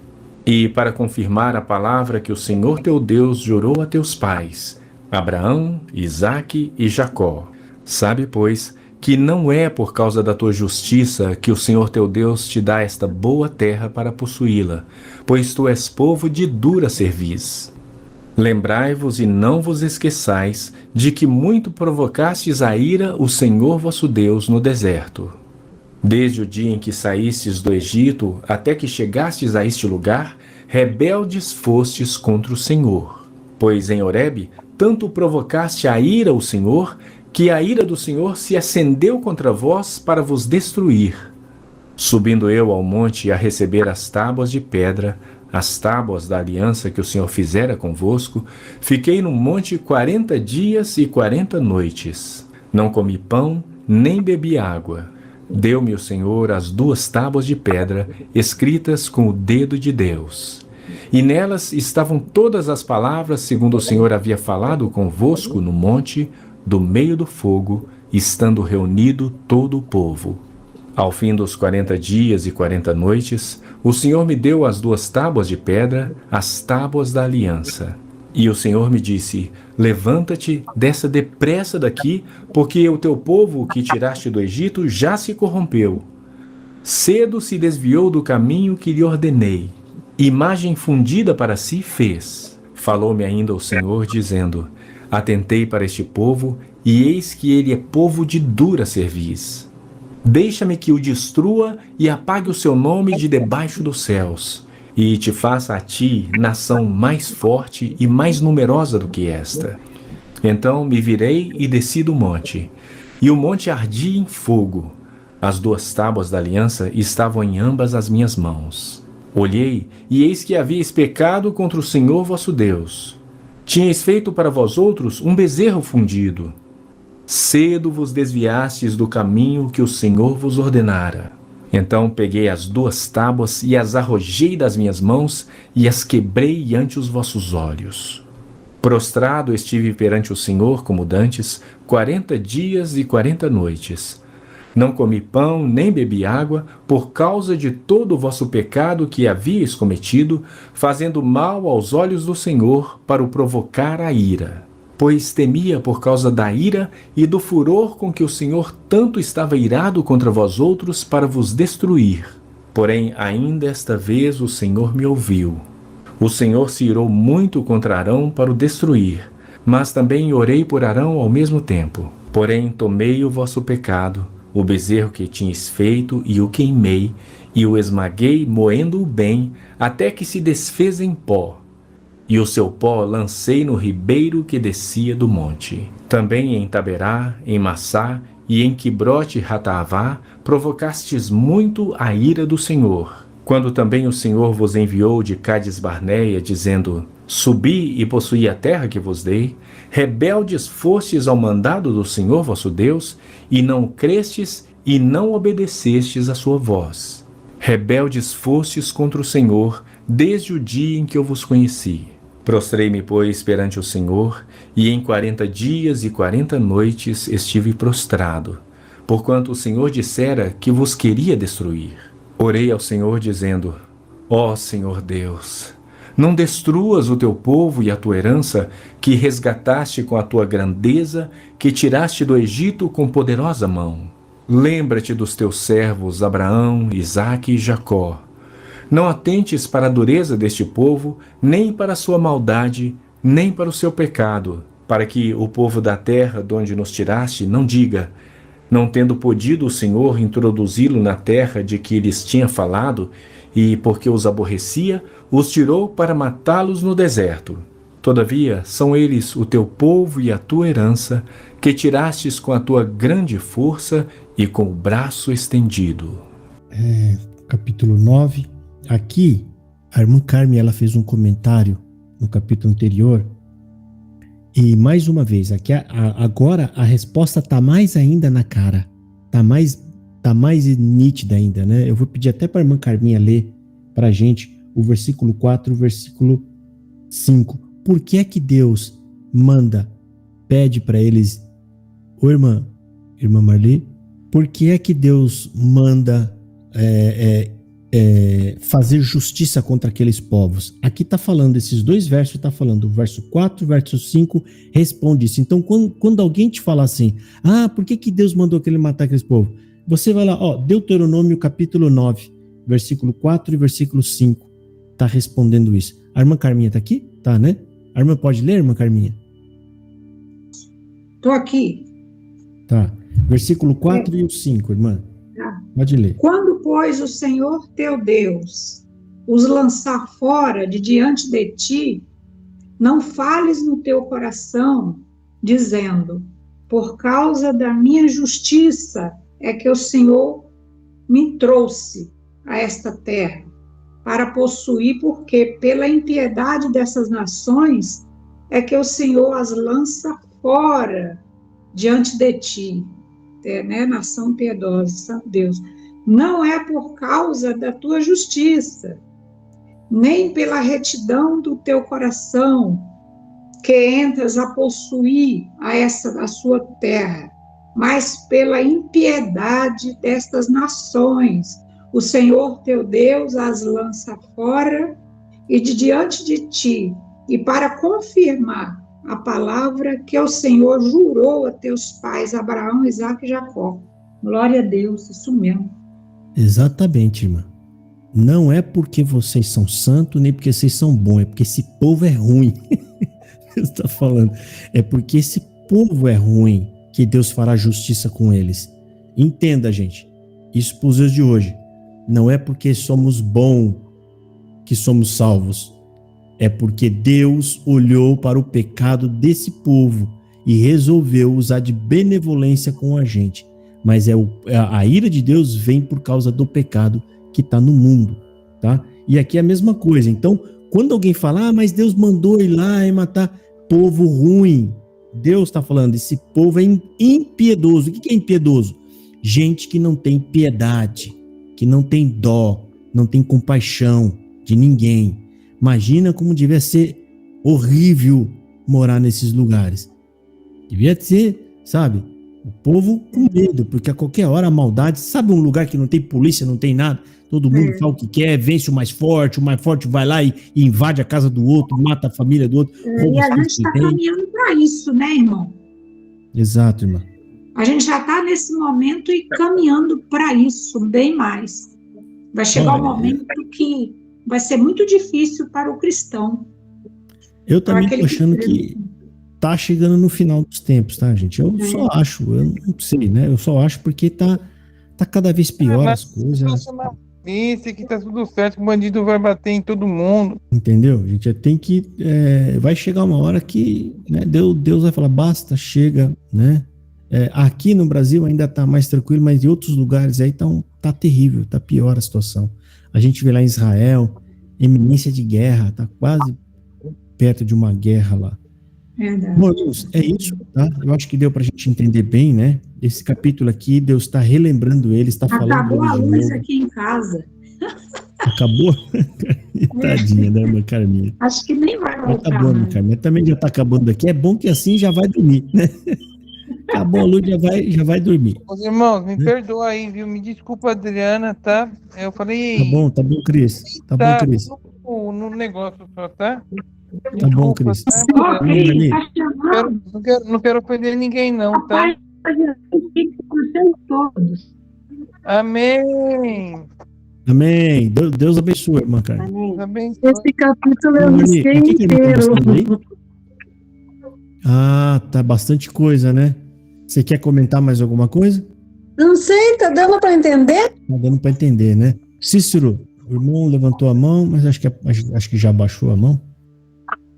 E para confirmar a palavra que o Senhor teu Deus jurou a teus pais, Abraão, Isaque e Jacó. Sabe, pois, que não é por causa da tua justiça que o Senhor teu Deus te dá esta boa terra para possuí-la, pois tu és povo de dura cerviz. Lembrai-vos e não vos esqueçais de que muito provocastes a ira o Senhor vosso Deus no deserto. Desde o dia em que saístes do Egito até que chegastes a este lugar, rebeldes fostes contra o Senhor. Pois em Horebe tanto provocaste a ira o Senhor, que a ira do Senhor se acendeu contra vós para vos destruir. Subindo eu ao monte a receber as tábuas de pedra, as tábuas da aliança que o Senhor fizera convosco, fiquei no monte 40 dias e 40 noites. Não comi pão, nem bebi água. Deu-me o Senhor as 2 tábuas de pedra, escritas com o dedo de Deus. E nelas estavam todas as palavras segundo o Senhor havia falado convosco no monte, do meio do fogo, estando reunido todo o povo. Ao fim dos 40 dias e 40 noites, o Senhor me deu as 2 tábuas de pedra, as tábuas da aliança. E o Senhor me disse, levanta-te, desça depressa daqui, porque o teu povo que tiraste do Egito já se corrompeu. Cedo se desviou do caminho que lhe ordenei. Imagem fundida para si fez. Falou-me ainda o Senhor, dizendo, atentei para este povo, e eis que ele é povo de dura cerviz. Deixa-me que o destrua e apague o seu nome de debaixo dos céus, e te faça a ti nação mais forte e mais numerosa do que esta. Então me virei e desci do monte, e o monte ardia em fogo. As 2 tábuas da aliança estavam em ambas as minhas mãos. Olhei, e eis que havíeis pecado contra o Senhor vosso Deus. Tinhais feito para vós outros um bezerro fundido. Cedo vos desviastes do caminho que o Senhor vos ordenara. Então peguei as 2 tábuas e as arrojei das minhas mãos e as quebrei ante os vossos olhos. Prostrado estive perante o Senhor como dantes 40 dias e 40 noites. Não comi pão nem bebi água por causa de todo o vosso pecado que havíeis cometido, fazendo mal aos olhos do Senhor para o provocar a ira. Pois temia por causa da ira e do furor com que o Senhor tanto estava irado contra vós outros para vos destruir. Porém, ainda esta vez o Senhor me ouviu. O Senhor se irou muito contra Arão para o destruir, mas também orei por Arão ao mesmo tempo. Porém, tomei o vosso pecado, o bezerro que tinhas feito, e o queimei, e o esmaguei, moendo-o bem, até que se desfez em pó. E o seu pó lancei no ribeiro que descia do monte. Também em Taberá, em Massá e em Quibrote-Hataavá provocastes muito a ira do Senhor. Quando também o Senhor vos enviou de Cades-Barneia, dizendo: Subi e possuí a terra que vos dei, rebeldes fostes ao mandado do Senhor vosso Deus, e não crestes e não obedecestes a sua voz. Rebeldes fostes contra o Senhor desde o dia em que eu vos conheci. Prostrei-me, pois, perante o Senhor, e em 40 dias e 40 noites estive prostrado, porquanto o Senhor dissera que vos queria destruir. Orei ao Senhor, dizendo: Ó Senhor Deus, não destruas o teu povo e a tua herança, que resgataste com a tua grandeza, que tiraste do Egito com poderosa mão. Lembra-te dos teus servos Abraão, Isaque e Jacó. Não atentes para a dureza deste povo, nem para a sua maldade, nem para o seu pecado, para que o povo da terra de onde nos tiraste não diga: não tendo podido o Senhor introduzi-lo na terra de que lhes tinha falado, e porque os aborrecia, os tirou para matá-los no deserto. Todavia, são eles o teu povo e a tua herança, que tirastes com a tua grande força e com o braço estendido. Capítulo 9. Aqui, a irmã Carmen, ela fez um comentário no capítulo anterior, e mais uma vez, aqui agora a resposta está mais ainda na cara, está mais nítida ainda, né? Eu vou pedir até para a irmã Carminha ler para a gente o versículo 4 e o versículo 5. Por que é que Deus pede para eles, irmã Marli, por que é que Deus manda fazer justiça contra aqueles povos? Aqui está falando, esses 2 versos, está falando, o verso 4 e o verso 5 responde isso. Então, quando alguém te falar assim, por que Deus mandou que ele matar aqueles povos? Você vai lá, Deuteronômio capítulo 9, versículo 4 e versículo 5, está respondendo isso. A irmã Carminha está aqui? Tá, né? A irmã pode ler, irmã Carminha? Estou aqui. Tá. Versículo 4 e o 5, irmã. Pode ler. Quando, pois, o Senhor teu Deus os lançar fora de diante de ti, não fales no teu coração, dizendo: por causa da minha justiça é que o Senhor me trouxe a esta terra, para possuir, porque pela impiedade dessas nações é que o Senhor as lança fora diante de ti. Nação impiedosa, Deus. Não é por causa da tua justiça, nem pela retidão do teu coração, que entras a possuir a sua terra, mas pela impiedade destas nações. O Senhor teu Deus as lança fora e de diante de ti, e para confirmar a palavra que o Senhor jurou a teus pais, Abraão, Isaque e Jacó. Glória a Deus, isso mesmo. Exatamente, irmã. Não é porque vocês são santos, nem porque vocês são bons, é porque esse povo é ruim. Deus está falando. É porque esse povo é ruim que Deus fará justiça com eles. Entenda, gente. isso para os dias de hoje. Não é porque somos bons que somos salvos. É porque Deus olhou para o pecado desse povo e resolveu usar de benevolência com a gente. Mas a ira de Deus vem por causa do pecado que está no mundo, tá? E aqui é a mesma coisa. Então, quando alguém fala, mas Deus mandou ir lá e matar povo ruim, Deus está falando, esse povo é impiedoso. O que é impiedoso? Gente que não tem piedade, que não tem dó, não tem compaixão de ninguém. Imagina como devia ser horrível morar nesses lugares. Devia ser, sabe, o povo com medo, porque a qualquer hora a maldade, sabe um lugar que não tem polícia, não tem nada, todo mundo fala o que quer, vence o mais forte vai lá e invade a casa do outro, mata a família do outro. E a gente está caminhando para isso, né, irmão? Exato, irmã. A gente já está nesse momento e caminhando para isso, bem mais. Vai chegar um momento que vai ser muito difícil para o cristão. Eu também estou achando que tá chegando no final dos tempos, tá, gente? Eu só acho, eu não sei, né? Eu só acho porque tá cada vez pior as coisas. Isso, que tá tudo certo, o bandido vai bater em todo mundo. Entendeu? A gente tem que... vai chegar uma hora que, né, Deus vai falar, basta, chega, né? Aqui no Brasil ainda tá mais tranquilo, mas em outros lugares aí tá terrível, tá pior a situação. A gente vê lá em Israel, eminência de guerra, tá quase perto de uma guerra lá. Irmãos, é isso, tá? Eu acho que deu pra gente entender bem, né? Esse capítulo aqui, Deus está relembrando ele, está falando... Acabou a luz aqui em casa. Acabou? Tadinha, né, irmã Carminha? Acho que nem vai voltar. Tá bom, irmã Carminha. Também já tá acabando aqui. É bom que assim já vai dormir, né? Acabou a luz, já vai dormir. Os irmãos, me perdoa aí, viu? Me desculpa, Adriana, tá? Eu falei... Tá bom, Cris. Tá bom, Cris. No negócio só, tá? Tá bom, Cris. Não quero perder ninguém, não, tá? Amém. Amém. Deus abençoe, irmã Carmen. Amém. Esse capítulo eu risquei inteiro. Tá bastante coisa, né? Você quer comentar mais alguma coisa? Não sei, tá dando para entender? Tá dando para entender, né? Cícero, o irmão levantou a mão, mas acho que já baixou a mão.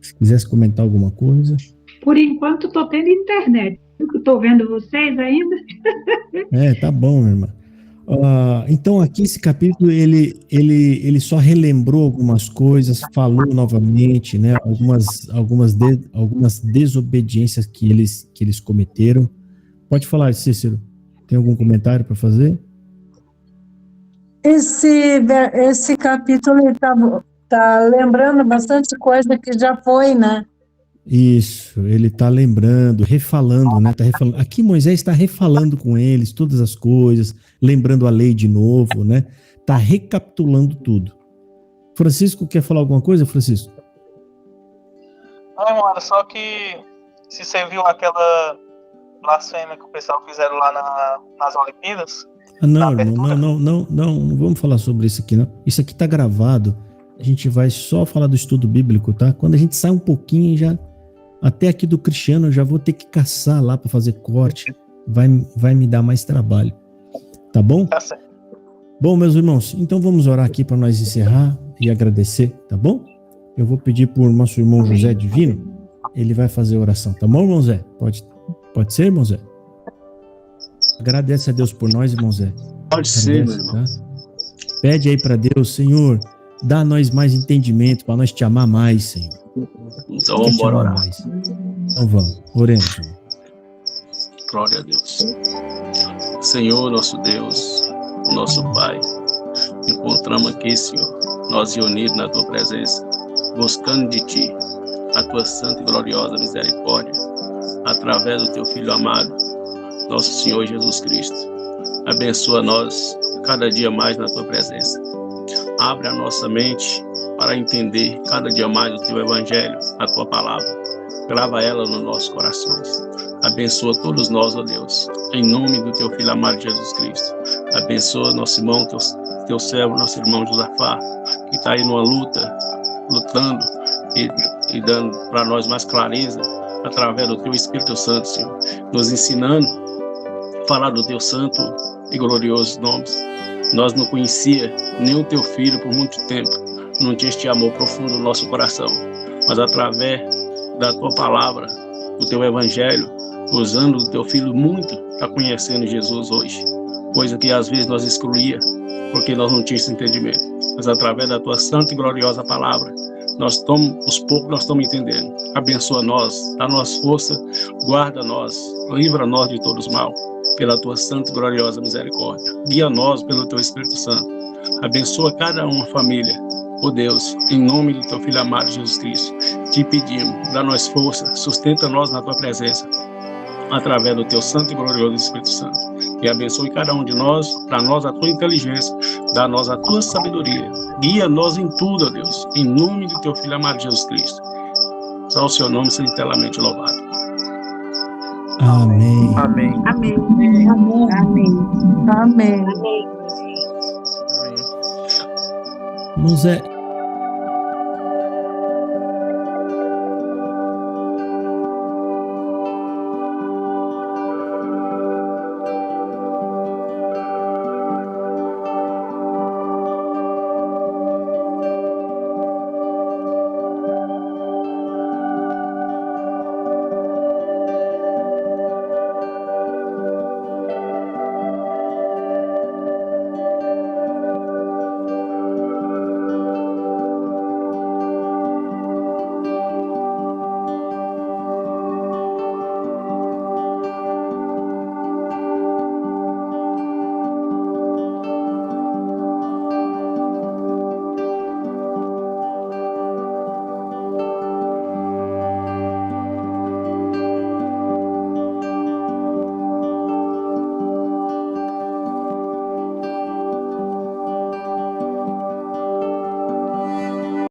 Se quisesse comentar alguma coisa. Por enquanto, estou tendo internet. Estou vendo vocês ainda. Tá bom, minha irmã. Então, aqui esse capítulo, ele só relembrou algumas coisas, falou novamente, né? Algumas desobediências que eles cometeram. Pode falar, Cícero. Tem algum comentário para fazer? Esse capítulo tá lembrando bastante coisa que já foi, né? Isso, ele está lembrando, refalando, né? Aqui Moisés está refalando com eles todas as coisas, lembrando a lei de novo, né? Está recapitulando tudo. Francisco, quer falar alguma coisa, Francisco? Não, mano, só que se você viu aquela blasfêmia que o pessoal fizeram lá nas Olimpíadas... Não vamos falar sobre isso aqui, não. Isso aqui está gravado. A gente vai só falar do estudo bíblico, tá? Quando a gente sai um pouquinho, já até aqui do Cristiano, eu já vou ter que caçar lá para fazer corte. Vai me dar mais trabalho. Tá bom? Tá certo. Bom, meus irmãos, então vamos orar aqui para nós encerrar e agradecer, tá bom? Eu vou pedir por nosso irmão José Divino. Ele vai fazer a oração, tá bom, irmão Zé? Pode ser, irmão Zé? Agradece a Deus por nós, irmão Zé. Pode ser, meu irmão. Tá? Pede aí para Deus, Senhor, dá a nós mais entendimento para nós te amar mais, Senhor. Então vamos orar. Mais. Então vamos, oremos. Glória a Deus. Senhor, nosso Deus, nosso Pai, encontramos aqui, Senhor, nós reunidos na Tua presença, buscando de Ti a Tua santa e gloriosa misericórdia, através do Teu Filho amado, nosso Senhor Jesus Cristo. Abençoa nós cada dia mais na Tua presença. Abre a nossa mente para entender cada dia mais o Teu Evangelho, a Tua Palavra. Grava ela nos nossos corações. Abençoa todos nós, ó Deus, em nome do Teu Filho amado Jesus Cristo. Abençoa nosso irmão, teu servo, nosso irmão Josafá, que está aí numa luta, lutando e dando para nós mais clareza através do Teu Espírito Santo, Senhor, nos ensinando falar do teu santo e glorioso nome. Nós não conhecia nem o teu filho por muito tempo, não tinha este amor profundo no nosso coração, mas através da tua palavra, do teu evangelho, usando o teu filho muito, está conhecendo Jesus hoje, coisa que às vezes nós excluía, porque nós não tínhamos entendimento, mas através da tua santa e gloriosa palavra, aos poucos nós estamos entendendo. Abençoa nós, dá nós força, guarda nós, livra nós de todos os mal, pela tua santa e gloriosa misericórdia. Guia nós pelo teu Espírito Santo. Abençoa cada uma família. Ó Deus, em nome do teu Filho amado Jesus Cristo, te pedimos, dá nós força, sustenta nós na tua presença, através do teu santo e glorioso Espírito Santo. E abençoe cada um de nós, dá nós a tua inteligência, dá nós a tua sabedoria. Guia nós em tudo, ó Deus, em nome do teu Filho amado Jesus Cristo. Só o seu nome seja eternamente louvado. Amém. Amém. Amém. Amém. Amém. Amém. Irmãos,